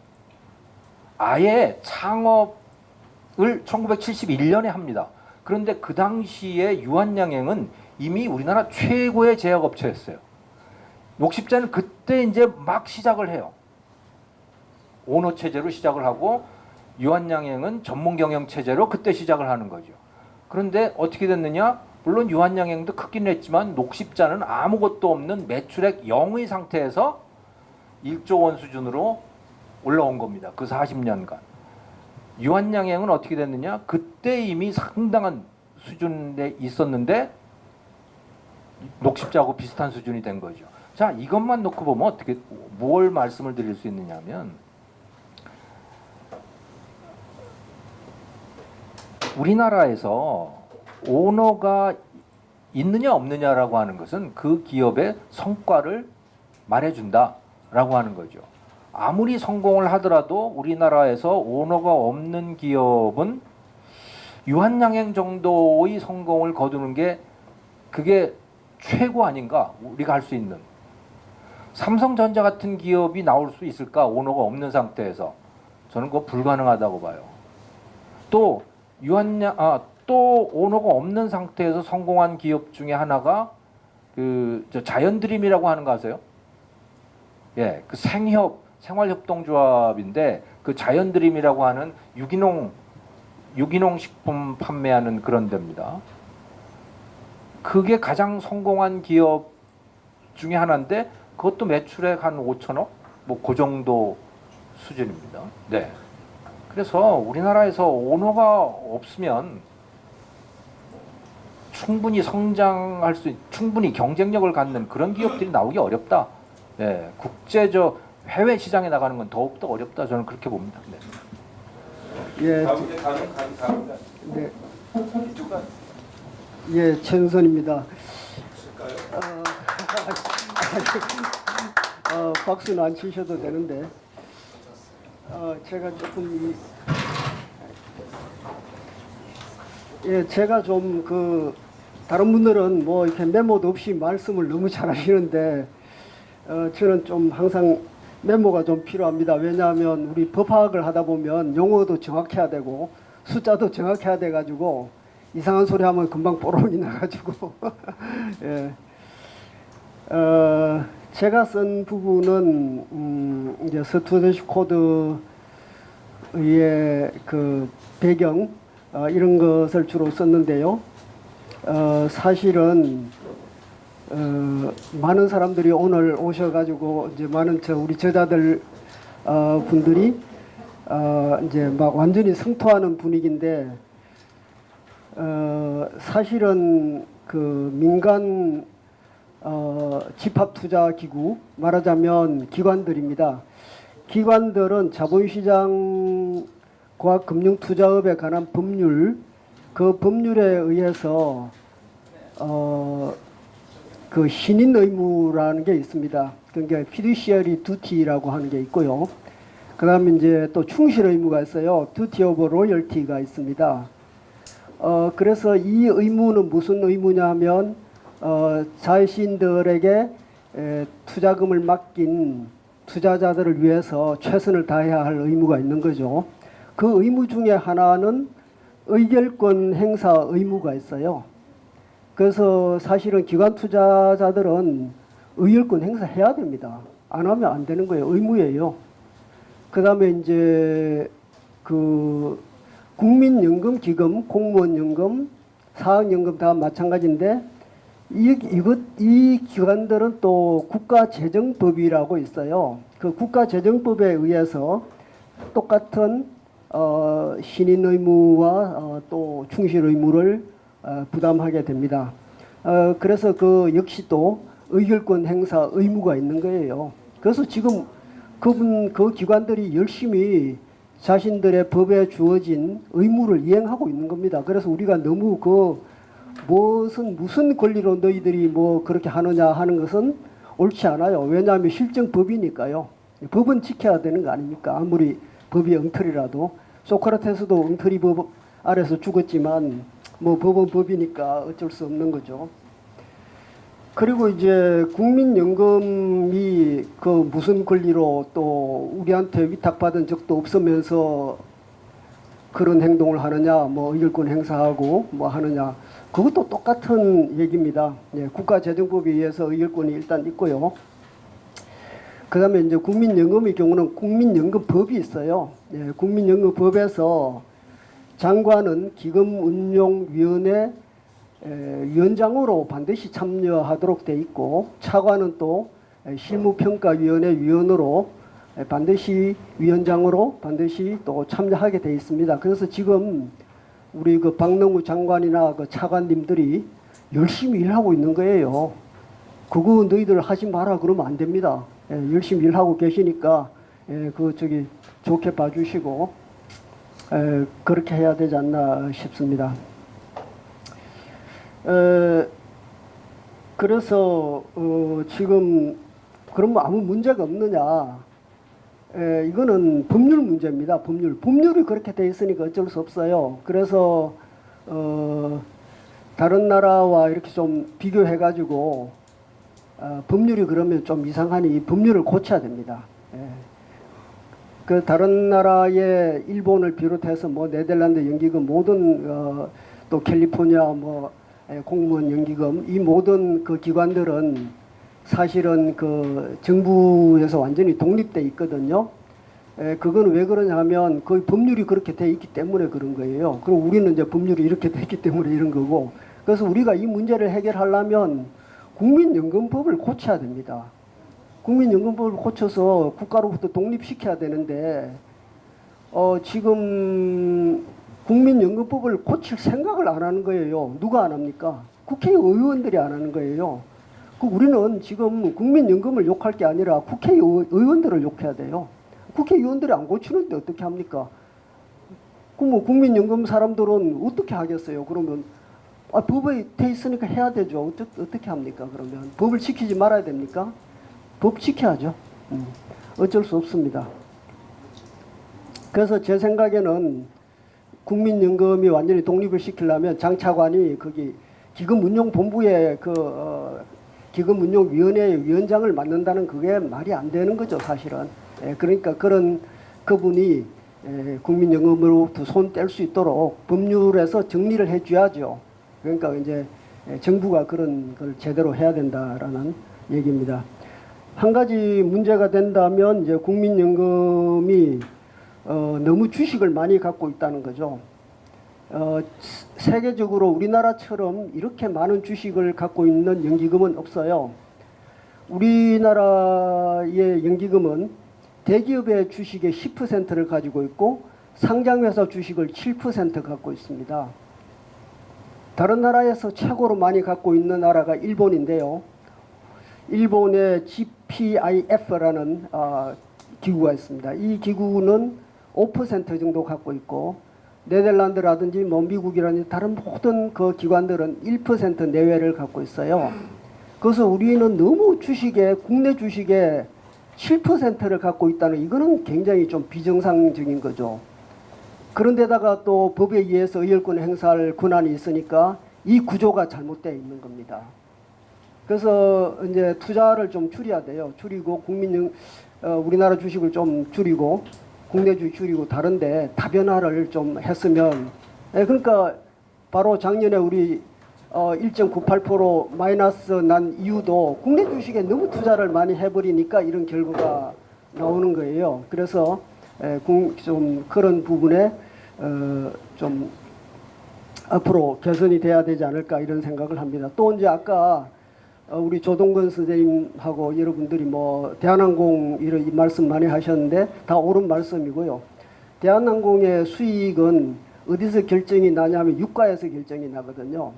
아예 창업을 1971년에 합니다. 그런데 그 당시에 유한양행은 이미 우리나라 최고의 제약업체였어요. 녹십자는 그때 이제 막 시작을 해요. 오너 체제로 시작을 하고 유한양행은 전문 경영 체제로 그때 시작을 하는 거죠. 그런데 어떻게 됐느냐? 물론 유한양행도 크긴 했지만 녹십자는 아무것도 없는 매출액 0의 상태에서 1조 원 수준으로 올라온 겁니다. 그 40년간. 유한양행은 어떻게 됐느냐? 그때 이미 상당한 수준에 있었는데 녹십자하고 비슷한 수준이 된 거죠. 자, 이것만 놓고 보면 어떻게 뭘 말씀을 드릴 수 있느냐면 우리나라에서 오너가 있느냐 없느냐라고 하는 것은 그 기업의 성과를 말해준다라고 하는 거죠. 아무리 성공을 하더라도 우리나라에서 오너가 없는 기업은 유한양행 정도의 성공을 거두는 게 그게 최고 아닌가? 우리가 할 수 있는. 삼성전자 같은 기업이 나올 수 있을까? 오너가 없는 상태에서. 저는 그거 불가능하다고 봐요. 또 또 오너가 없는 상태에서 성공한 기업 중에 하나가 저 자연드림이라고 하는 거 아세요? 예, 그 생활협동조합인데 그 자연드림이라고 하는 유기농 식품 판매하는 그런 데입니다. 그게 가장 성공한 기업 중에 하나인데 그것도 매출액 한 5천억 뭐 그 정도 수준입니다. 네. 그래서 우리나라에서 오너가 없으면 충분히 성장할 충분히 경쟁력을 갖는 그런 기업들이 나오기 어렵다. 네. 해외 시장에 나가는 건 더욱더 어렵다. 저는 그렇게 봅니다. 네. 예, 네. 예, 최은선입니다. 박수는 안 치셔도 되는데, 제가 조금 제가 좀 다른 분들은 뭐 이렇게 메모도 없이 말씀을 너무 잘하시는데, 저는 좀 항상 메모가 좀 필요합니다. 왜냐하면 우리 법학을 하다 보면 용어도 정확해야 되고 숫자도 정확해야 돼 가지고 이상한 소리 하면 금방 뽀록이 나가지고 예. 제가 쓴 부분은 이제 스튜어디십 코드의 그 배경 이런 것을 주로 썼는데요. 사실은 많은 사람들이 오늘 오셔가지고 이제 많은 우리 저자들 분들이 이제 막 완전히 성토하는 분위기인데 사실은 그 민간 집합투자기구 말하자면 기관들입니다. 기관들은 자본시장 과금융투자업에 관한 법률 그 법률에 의해서 그 신인 의무라는 게 있습니다. 그러니까 fiduciary duty라고 하는 게 있고요. 그다음에 이제 또 충실 의무가 있어요. duty of loyalty가 있습니다. 그래서 이 의무는 무슨 의무냐면 자신들에게 투자금을 맡긴 투자자들을 위해서 최선을 다해야 할 의무가 있는 거죠. 그 의무 중에 하나는 의결권 행사 의무가 있어요. 그래서 사실은 기관 투자자들은 의결권 행사해야 됩니다. 안 하면 안 되는 거예요. 의무예요. 그 다음에 이제 그 국민연금기금, 공무원연금, 사학연금 다 마찬가지인데 이 기관들은 또 국가재정법이라고 있어요. 그 국가재정법에 의해서 똑같은 신인 의무와 또 충실 의무를 부담하게 됩니다. 그래서 그 역시 또 의결권 행사 의무가 있는 거예요. 그래서 지금 그 기관들이 열심히 자신들의 법에 주어진 의무를 이행하고 있는 겁니다. 그래서 우리가 너무 무슨 권리로 너희들이 뭐 그렇게 하느냐 하는 것은 옳지 않아요. 왜냐하면 실정법이니까요. 법은 지켜야 되는 거 아닙니까? 아무리 법이 엉터리라도. 소크라테스도 엉터리 법 아래서 죽었지만 뭐 법은 법이니까 어쩔 수 없는 거죠. 그리고 이제 국민연금이 그 무슨 권리로 또 우리한테 위탁받은 적도 없으면서 그런 행동을 하느냐, 뭐 의결권 행사하고 뭐 하느냐, 그것도 똑같은 얘기입니다. 예, 국가재정법에 의해서 의결권이 일단 있고요. 그 다음에 이제 국민연금의 경우는 국민연금법이 있어요. 예, 국민연금법에서 장관은 기금운용위원회 위원장으로 반드시 참여하도록 돼 있고 차관은 또 실무평가위원회 위원으로 반드시 위원장으로 반드시 또 참여하게 돼 있습니다. 그래서 지금 우리 그 박능우 장관이나 그 차관님들이 열심히 일하고 있는 거예요. 그거 너희들 하지 마라 그러면 안 됩니다. 열심히 일하고 계시니까 좋게 봐주시고 그렇게 해야 되지 않나 싶습니다. 그래서 지금 그러면 아무 문제가 없느냐? 이거는 법률 문제입니다. 법률이 그렇게 돼 있으니까 어쩔 수 없어요. 그래서 다른 나라와 이렇게 좀 비교해 가지고 법률이 그러면 좀 이상하니 이 법률을 고쳐야 됩니다. 그 다른 나라의 일본을 비롯해서 뭐 네덜란드, 영국 모든 또 캘리포니아 뭐 공무원 연기금 이 모든 그 기관들은 사실은 그 정부에서 완전히 독립돼 있거든요. 그건 왜 그러냐면 그 법률이 그렇게 돼 있기 때문에 그런 거예요. 그리고 우리는 이제 법률이 이렇게 돼 있기 때문에 이런 거고. 그래서 우리가 이 문제를 해결하려면 국민연금법을 고쳐야 됩니다. 국민연금법을 고쳐서 국가로부터 독립시켜야 되는데 지금 국민연금법을 고칠 생각을 안 하는 거예요. 누가 안 합니까? 국회의원들이 안 하는 거예요. 우리는 지금 국민연금을 욕할 게 아니라 국회의원들을 욕해야 돼요. 국회의원들이 안 고치는데 어떻게 합니까? 그럼 국민연금 사람들은 어떻게 하겠어요? 그러면 법에 돼 있으니까 해야 되죠. 어떻게 합니까? 그러면 법을 지키지 말아야 됩니까? 법 지켜야죠. 어쩔 수 없습니다. 그래서 제 생각에는 국민연금이 완전히 독립을 시키려면 장차관이 거기 기금운용본부의 기금운용위원회 위원장을 맡는다는 그게 말이 안 되는 거죠, 사실은. 그러니까 그분이 국민연금으로부터 손 뗄 수 있도록 법률에서 정리를 해줘야죠. 그러니까 이제 정부가 그런 걸 제대로 해야 된다라는 얘기입니다. 한 가지 문제가 된다면 이제 국민연금이 너무 주식을 많이 갖고 있다는 거죠. 세계적으로 우리나라처럼 이렇게 많은 주식을 갖고 있는 연기금은 없어요. 우리나라의 연기금은 대기업의 주식의 10%를 가지고 있고 상장회사 주식을 7% 갖고 있습니다. 다른 나라에서 최고로 많이 갖고 있는 나라가 일본인데요. 일본의 GPIF라는 기구가 있습니다. 이 기구는 5% 정도 갖고 있고 네덜란드라든지 뭐 미국이라든지 다른 모든 그 기관들은 1% 내외를 갖고 있어요. 그래서 우리는 너무 국내 주식의 7%를 갖고 있다는 이거는 굉장히 좀 비정상적인 거죠. 그런데다가 또 법에 의해서 의결권 행사할 권한이 있으니까 이 구조가 잘못되어 있는 겁니다. 그래서 이제 투자를 좀 줄여야 돼요. 줄이고 우리나라 주식을 좀 줄이고 국내 주식 줄이고 다른데 다변화를 좀 했으면 그러니까 바로 작년에 우리 1.98% 마이너스 난 이유도 국내 주식에 너무 투자를 많이 해버리니까 이런 결과가 나오는 거예요. 그래서 좀 그런 부분에 좀 앞으로 개선이 돼야 되지 않을까 이런 생각을 합니다. 또 이제 아까 우리 조동건 선생님하고 여러분들이 뭐 대한항공 이런 말씀 많이 하셨는데 다 옳은 말씀이고요. 대한항공의 수익은 어디서 결정이 나냐면 유가에서 결정이 나거든요.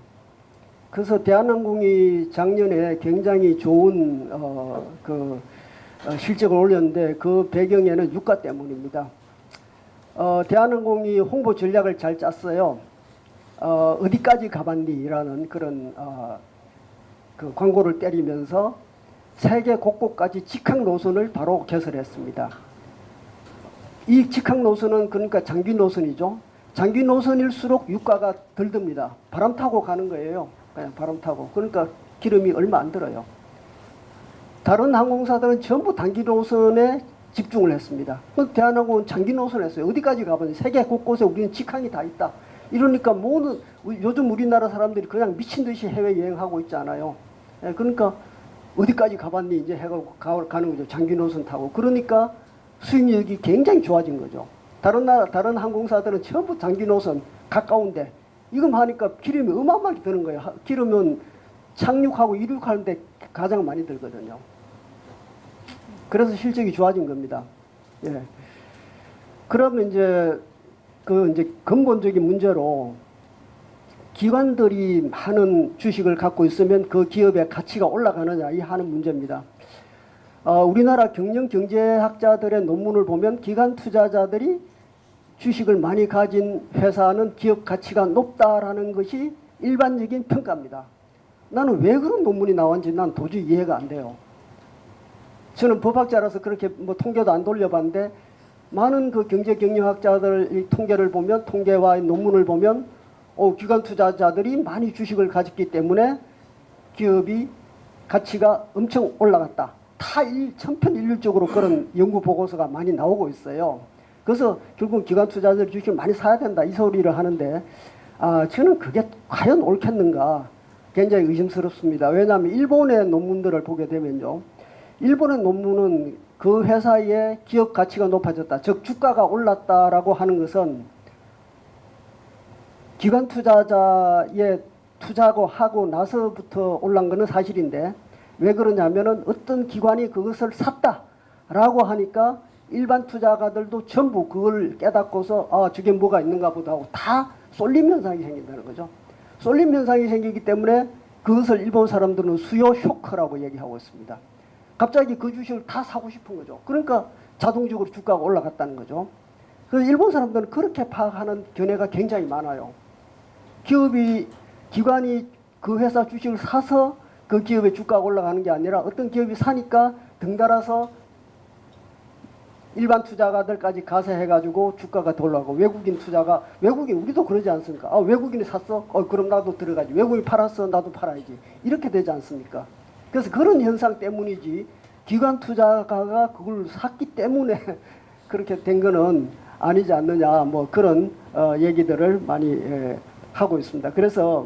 그래서 대한항공이 작년에 굉장히 좋은 실적을 올렸는데 그 배경에는 유가 때문입니다. 대한항공이 홍보 전략을 잘 짰어요. 어디까지 가봤니라는 그런 그 광고를 때리면서 세계 곳곳까지 직항 노선을 바로 개설했습니다. 이 직항 노선은 그러니까 장기 노선이죠. 장기 노선일수록 유가가 덜 듭니다. 바람 타고 가는 거예요. 그냥 바람 타고. 그러니까 기름이 얼마 안 들어요. 다른 항공사들은 전부 단기 노선에 집중을 했습니다. 대한항공은 장기 노선을 했어요. 어디까지 가봤니? 세계 곳곳에 우리는 직항이 다 있다. 이러니까 요즘 우리나라 사람들이 그냥 미친 듯이 해외 여행하고 있잖아요. 그러니까 어디까지 가봤니? 이제 해가고 가는 거죠. 장기 노선 타고. 그러니까 수익률이 굉장히 좋아진 거죠. 다른 항공사들은 전부 장기 노선 가까운데 이거 하니까 기름이 어마어마하게 드는 거예요. 기름은 착륙하고 이륙하는데 가장 많이 들거든요. 그래서 실적이 좋아진 겁니다. 예. 그러면 이제 이제 근본적인 문제로 기관들이 많은 주식을 갖고 있으면 그 기업의 가치가 올라가느냐 이 하는 문제입니다. 우리나라 경영경제학자들의 논문을 보면 기관 투자자들이 주식을 많이 가진 회사는 기업 가치가 높다라는 것이 일반적인 평가입니다. 나는 왜 그런 논문이 나왔는지 난 도저히 이해가 안 돼요. 저는 법학자라서 그렇게 뭐 통계도 안 돌려봤는데 많은 그 경제경영학자들 통계를 보면 통계와 논문을 보면 기관 투자자들이 많이 주식을 가졌기 때문에 기업이 가치가 엄청 올라갔다. 천편일률적으로 그런 연구 보고서가 많이 나오고 있어요. 그래서 결국 기관 투자자들 주식을 많이 사야 된다 이 소리를 하는데 저는 그게 과연 옳겠는가 굉장히 의심스럽습니다. 왜냐하면 일본의 논문들을 보게 되면요. 일본의 논문은 그 회사의 기업 가치가 높아졌다, 즉 주가가 올랐다라고 하는 것은 기관 투자자의 투자고 하고 나서부터 올란 것은 사실인데, 왜 그러냐면은 어떤 기관이 그것을 샀다라고 하니까 일반 투자가들도 전부 그걸 깨닫고서 저게 뭐가 있는가 보다 하고 다 쏠림 현상이 생긴다는 거죠. 쏠림 현상이 생기기 때문에 그것을 일본 사람들은 수요 쇼크라고 얘기하고 있습니다. 갑자기 그 주식을 다 사고 싶은 거죠. 그러니까 자동적으로 주가가 올라갔다는 거죠. 그래서 일본 사람들은 그렇게 파악하는 견해가 굉장히 많아요. 기관이 그 회사 주식을 사서 그 기업의 주가가 올라가는 게 아니라 어떤 기업이 사니까 등달아서 일반 투자가들까지 가세해가지고 주가가 더 올라가고, 외국인 우리도 그러지 않습니까? 외국인이 샀어? 그럼 나도 들어가지. 외국인이 팔았어? 나도 팔아야지. 이렇게 되지 않습니까? 그래서 그런 현상 때문이지, 기관 투자가가 그걸 샀기 때문에 그렇게 된 거는 아니지 않느냐, 뭐 그런 얘기들을 많이 하고 있습니다. 그래서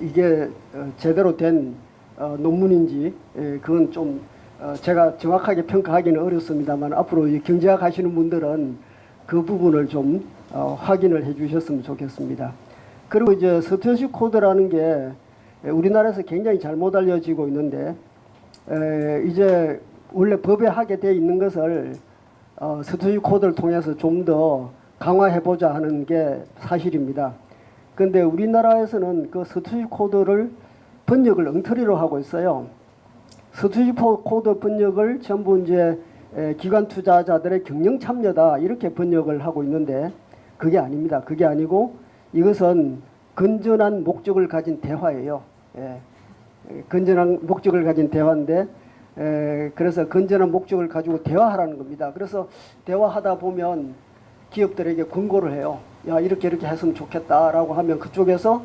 이게 제대로 된 논문인지 그건 좀 제가 정확하게 평가하기는 어렵습니다만, 앞으로 경제학 하시는 분들은 그 부분을 좀 확인을 해 주셨으면 좋겠습니다. 그리고 이제 스튜어십 코드라는 게 우리나라에서 굉장히 잘못 알려지고 있는데, 이제 원래 법에 하게 돼 있는 것을 스튜어십 코드를 통해서 좀 더 강화해보자 하는 게 사실입니다. 그런데 우리나라에서는 그 스튜어십 코드를 번역을 엉터리로 하고 있어요. 스튜어십 코드 번역을 전부 이제 기관 투자자들의 경영 참여다 이렇게 번역을 하고 있는데, 그게 아닙니다. 그게 아니고 이것은 건전한 목적을 가진 대화예요. 건전한 목적을 가진 대화인데, 그래서 건전한 목적을 가지고 대화하라는 겁니다. 그래서 대화하다 보면 기업들에게 권고를 해요. 야, 이렇게 했으면 좋겠다라고 하면 그쪽에서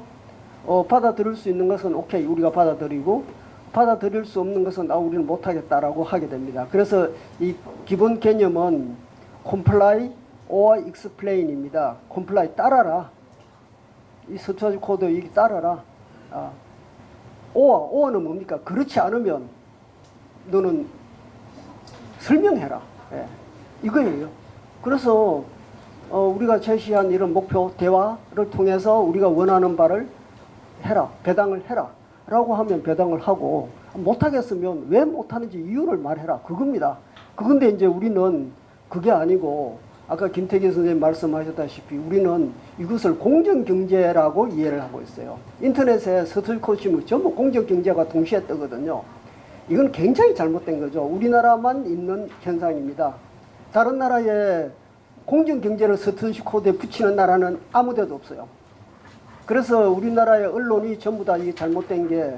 받아들일 수 있는 것은 오케이, 우리가 받아들이고, 받아들일 수 없는 것은 우리는 못하겠다라고 하게 됩니다. 그래서 이 기본 개념은 comply or explain입니다. comply, 따라라. 이 스튜어십 코드 이게 따라라. or는 뭡니까? 그렇지 않으면 너는 설명해라. 이거예요. 그래서 우리가 제시한 이런 목표 대화를 통해서 우리가 원하는 바를 해라, 배당을 해라 라고 하면 배당을 하고, 못하겠으면 왜 못하는지 이유를 말해라, 그겁니다. 그건데 이제 우리는 그게 아니고, 아까 김태기 선생님 말씀하셨다시피 우리는 이것을 공정경제라고 이해를 하고 있어요. 인터넷에 스튜어십 치면 전부 공정경제가 동시에 뜨거든요. 이건 굉장히 잘못된 거죠. 우리나라만 있는 현상입니다. 다른 나라에 공정경제를 스튜어십 코드에 붙이는 나라는 아무 데도 없어요. 그래서 우리나라의 언론이 전부 다 이게 잘못된 게,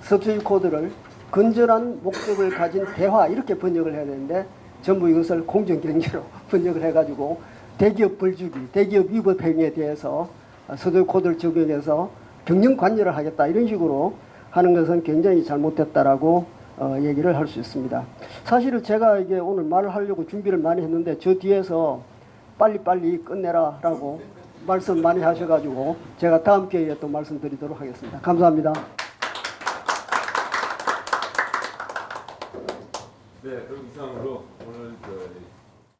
스튜어십 코드를 건전한 목적을 가진 대화 이렇게 번역을 해야 되는데 전부 이것을 공정경제로 번역을 해가지고 대기업 벌주기, 대기업 위법 행위에 대해서 스튜어십 코드를 적용해서 경영 관여를 하겠다 이런 식으로 하는 것은 굉장히 잘못됐다라고 얘기를 할 수 있습니다. 사실은 제가 이게 오늘 말을 하려고 준비를 많이 했는데 저 뒤에서 빨리빨리 끝내라라고 말씀 많이 하셔가지고 제가 다음 기회에 또 말씀드리도록 하겠습니다. 감사합니다. 네, 그럼 이상으로